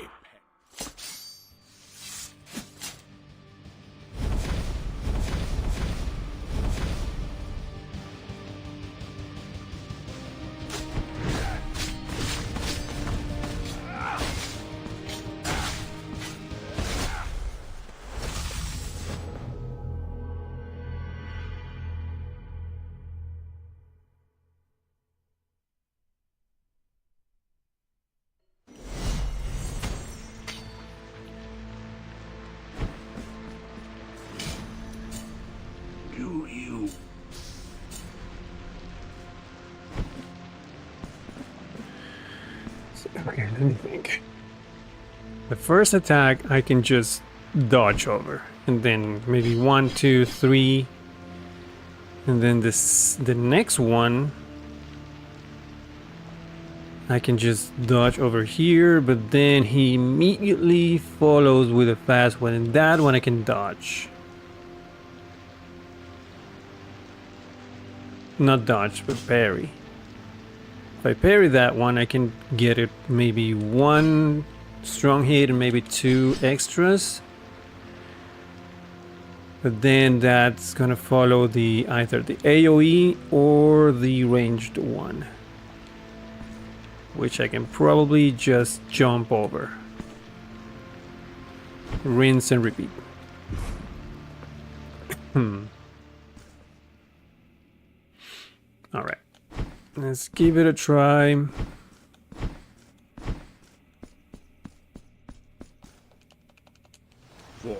C: Do you...
A: Okay, let me think. The first attack I can just dodge over, and then maybe 1, 2, 3, and then the next one I can just dodge over here, but then he immediately follows with a fast one, and that one I can dodge. Not dodge, but parry. If I parry that one, I can get it maybe 1 strong hit and maybe 2 extras. But then that's gonna follow either the AoE or the ranged one, which I can probably just jump over. Rinse and repeat. Alright. Let's give it a try.
C: For...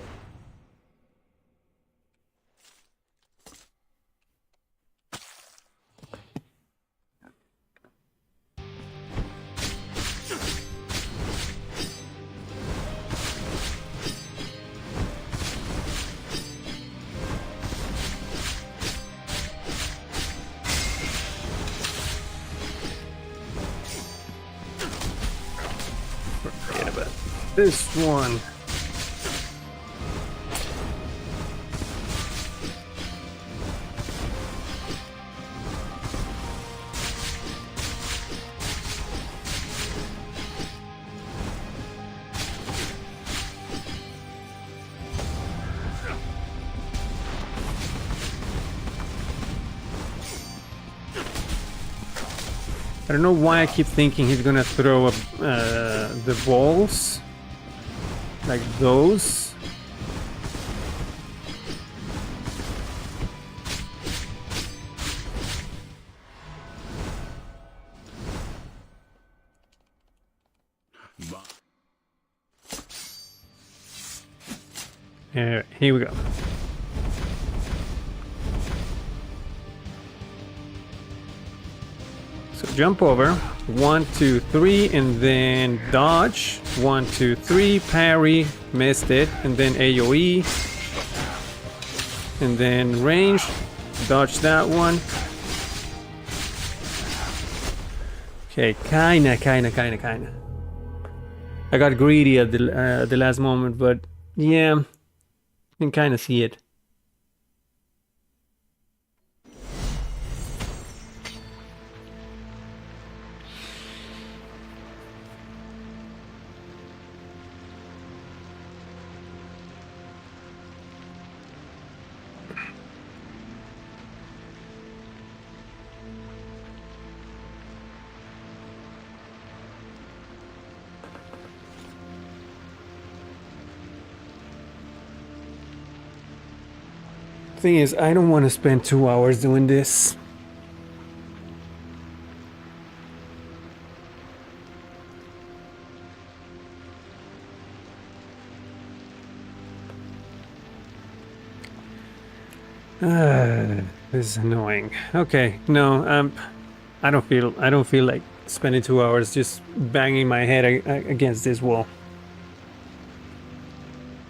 A: Forget about this one. I don't know why I keep thinking he's gonna throw up the balls like those.
C: My...
A: Here we go. So jump over, 1, 2, 3, and then dodge, 1, 2, 3, parry, missed it, and then AoE, and then range, dodge that one. Okay, kinda. I got greedy at the last moment, but yeah, you can kinda see it. Thing is, I don't want to spend 2 hours doing this. This is annoying. Okay, no, I don't feel like spending 2 hours just banging my head against this wall.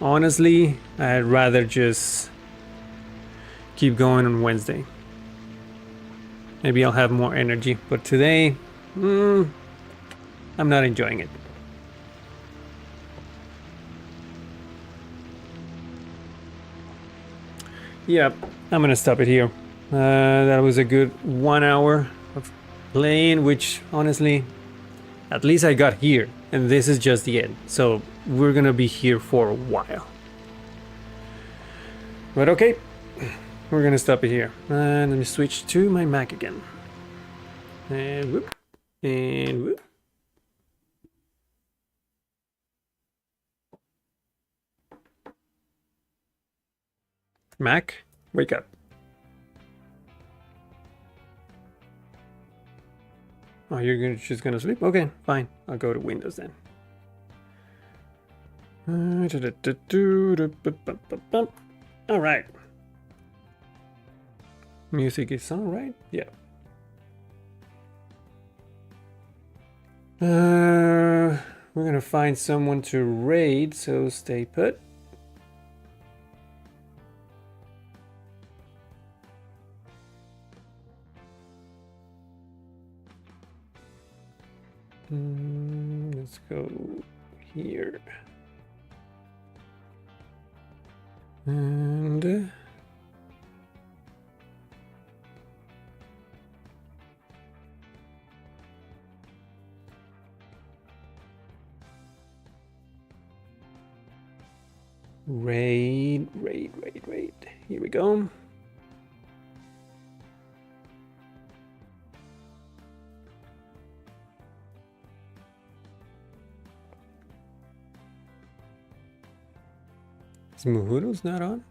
A: Honestly, I'd rather just keep going on Wednesday. Maybe I'll have more energy, but today, I'm not enjoying it. Yep, I'm gonna stop it here. That was a good 1 hour of playing, which honestly, at least I got here, and this is just the end. So we're gonna be here for a while. But okay, we're gonna stop it here. And let me switch to my Mac again. And whoop, and whoop. Mac, wake up. Oh, you're just gonna sleep? Okay, fine. I'll go to Windows then. All right. Music is on, right? Yeah. We're gonna find someone to raid, so stay put. Let's go here. And raid. Here we go. Is Muhuro's not on?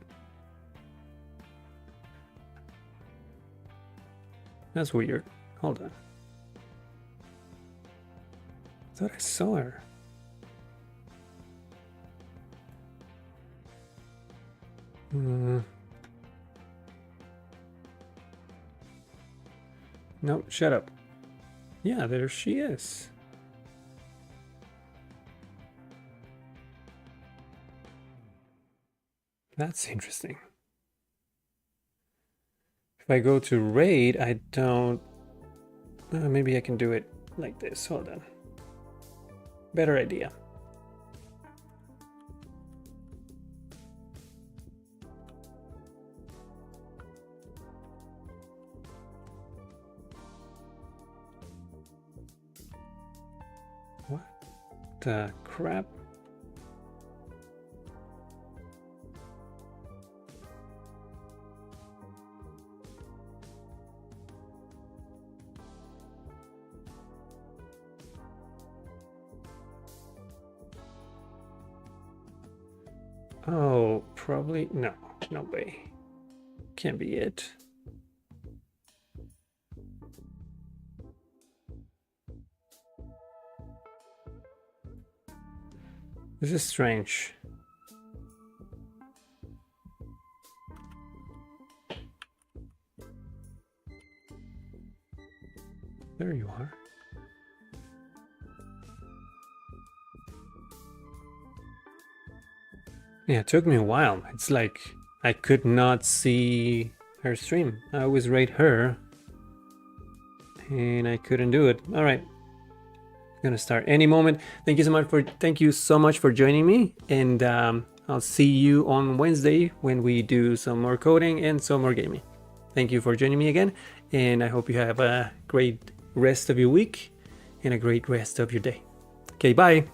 A: That's weird. Hold on. I thought I saw her. No, shut up. Yeah, there she is. That's interesting. If I go to raid, I don't... maybe I can do it like this. Hold on. Better idea. What the crap? Oh, probably no way. Can't be it. This is strange. There you are. Yeah, it took me a while. It's like I could not see her stream. I always rate her and I couldn't do it. All right. Gonna start any moment. Thank you so much for joining me, and I'll see you on Wednesday when we do some more coding and some more gaming. Thank you for joining me again, and I hope you have a great rest of your week and a great rest of your day. Okay, bye.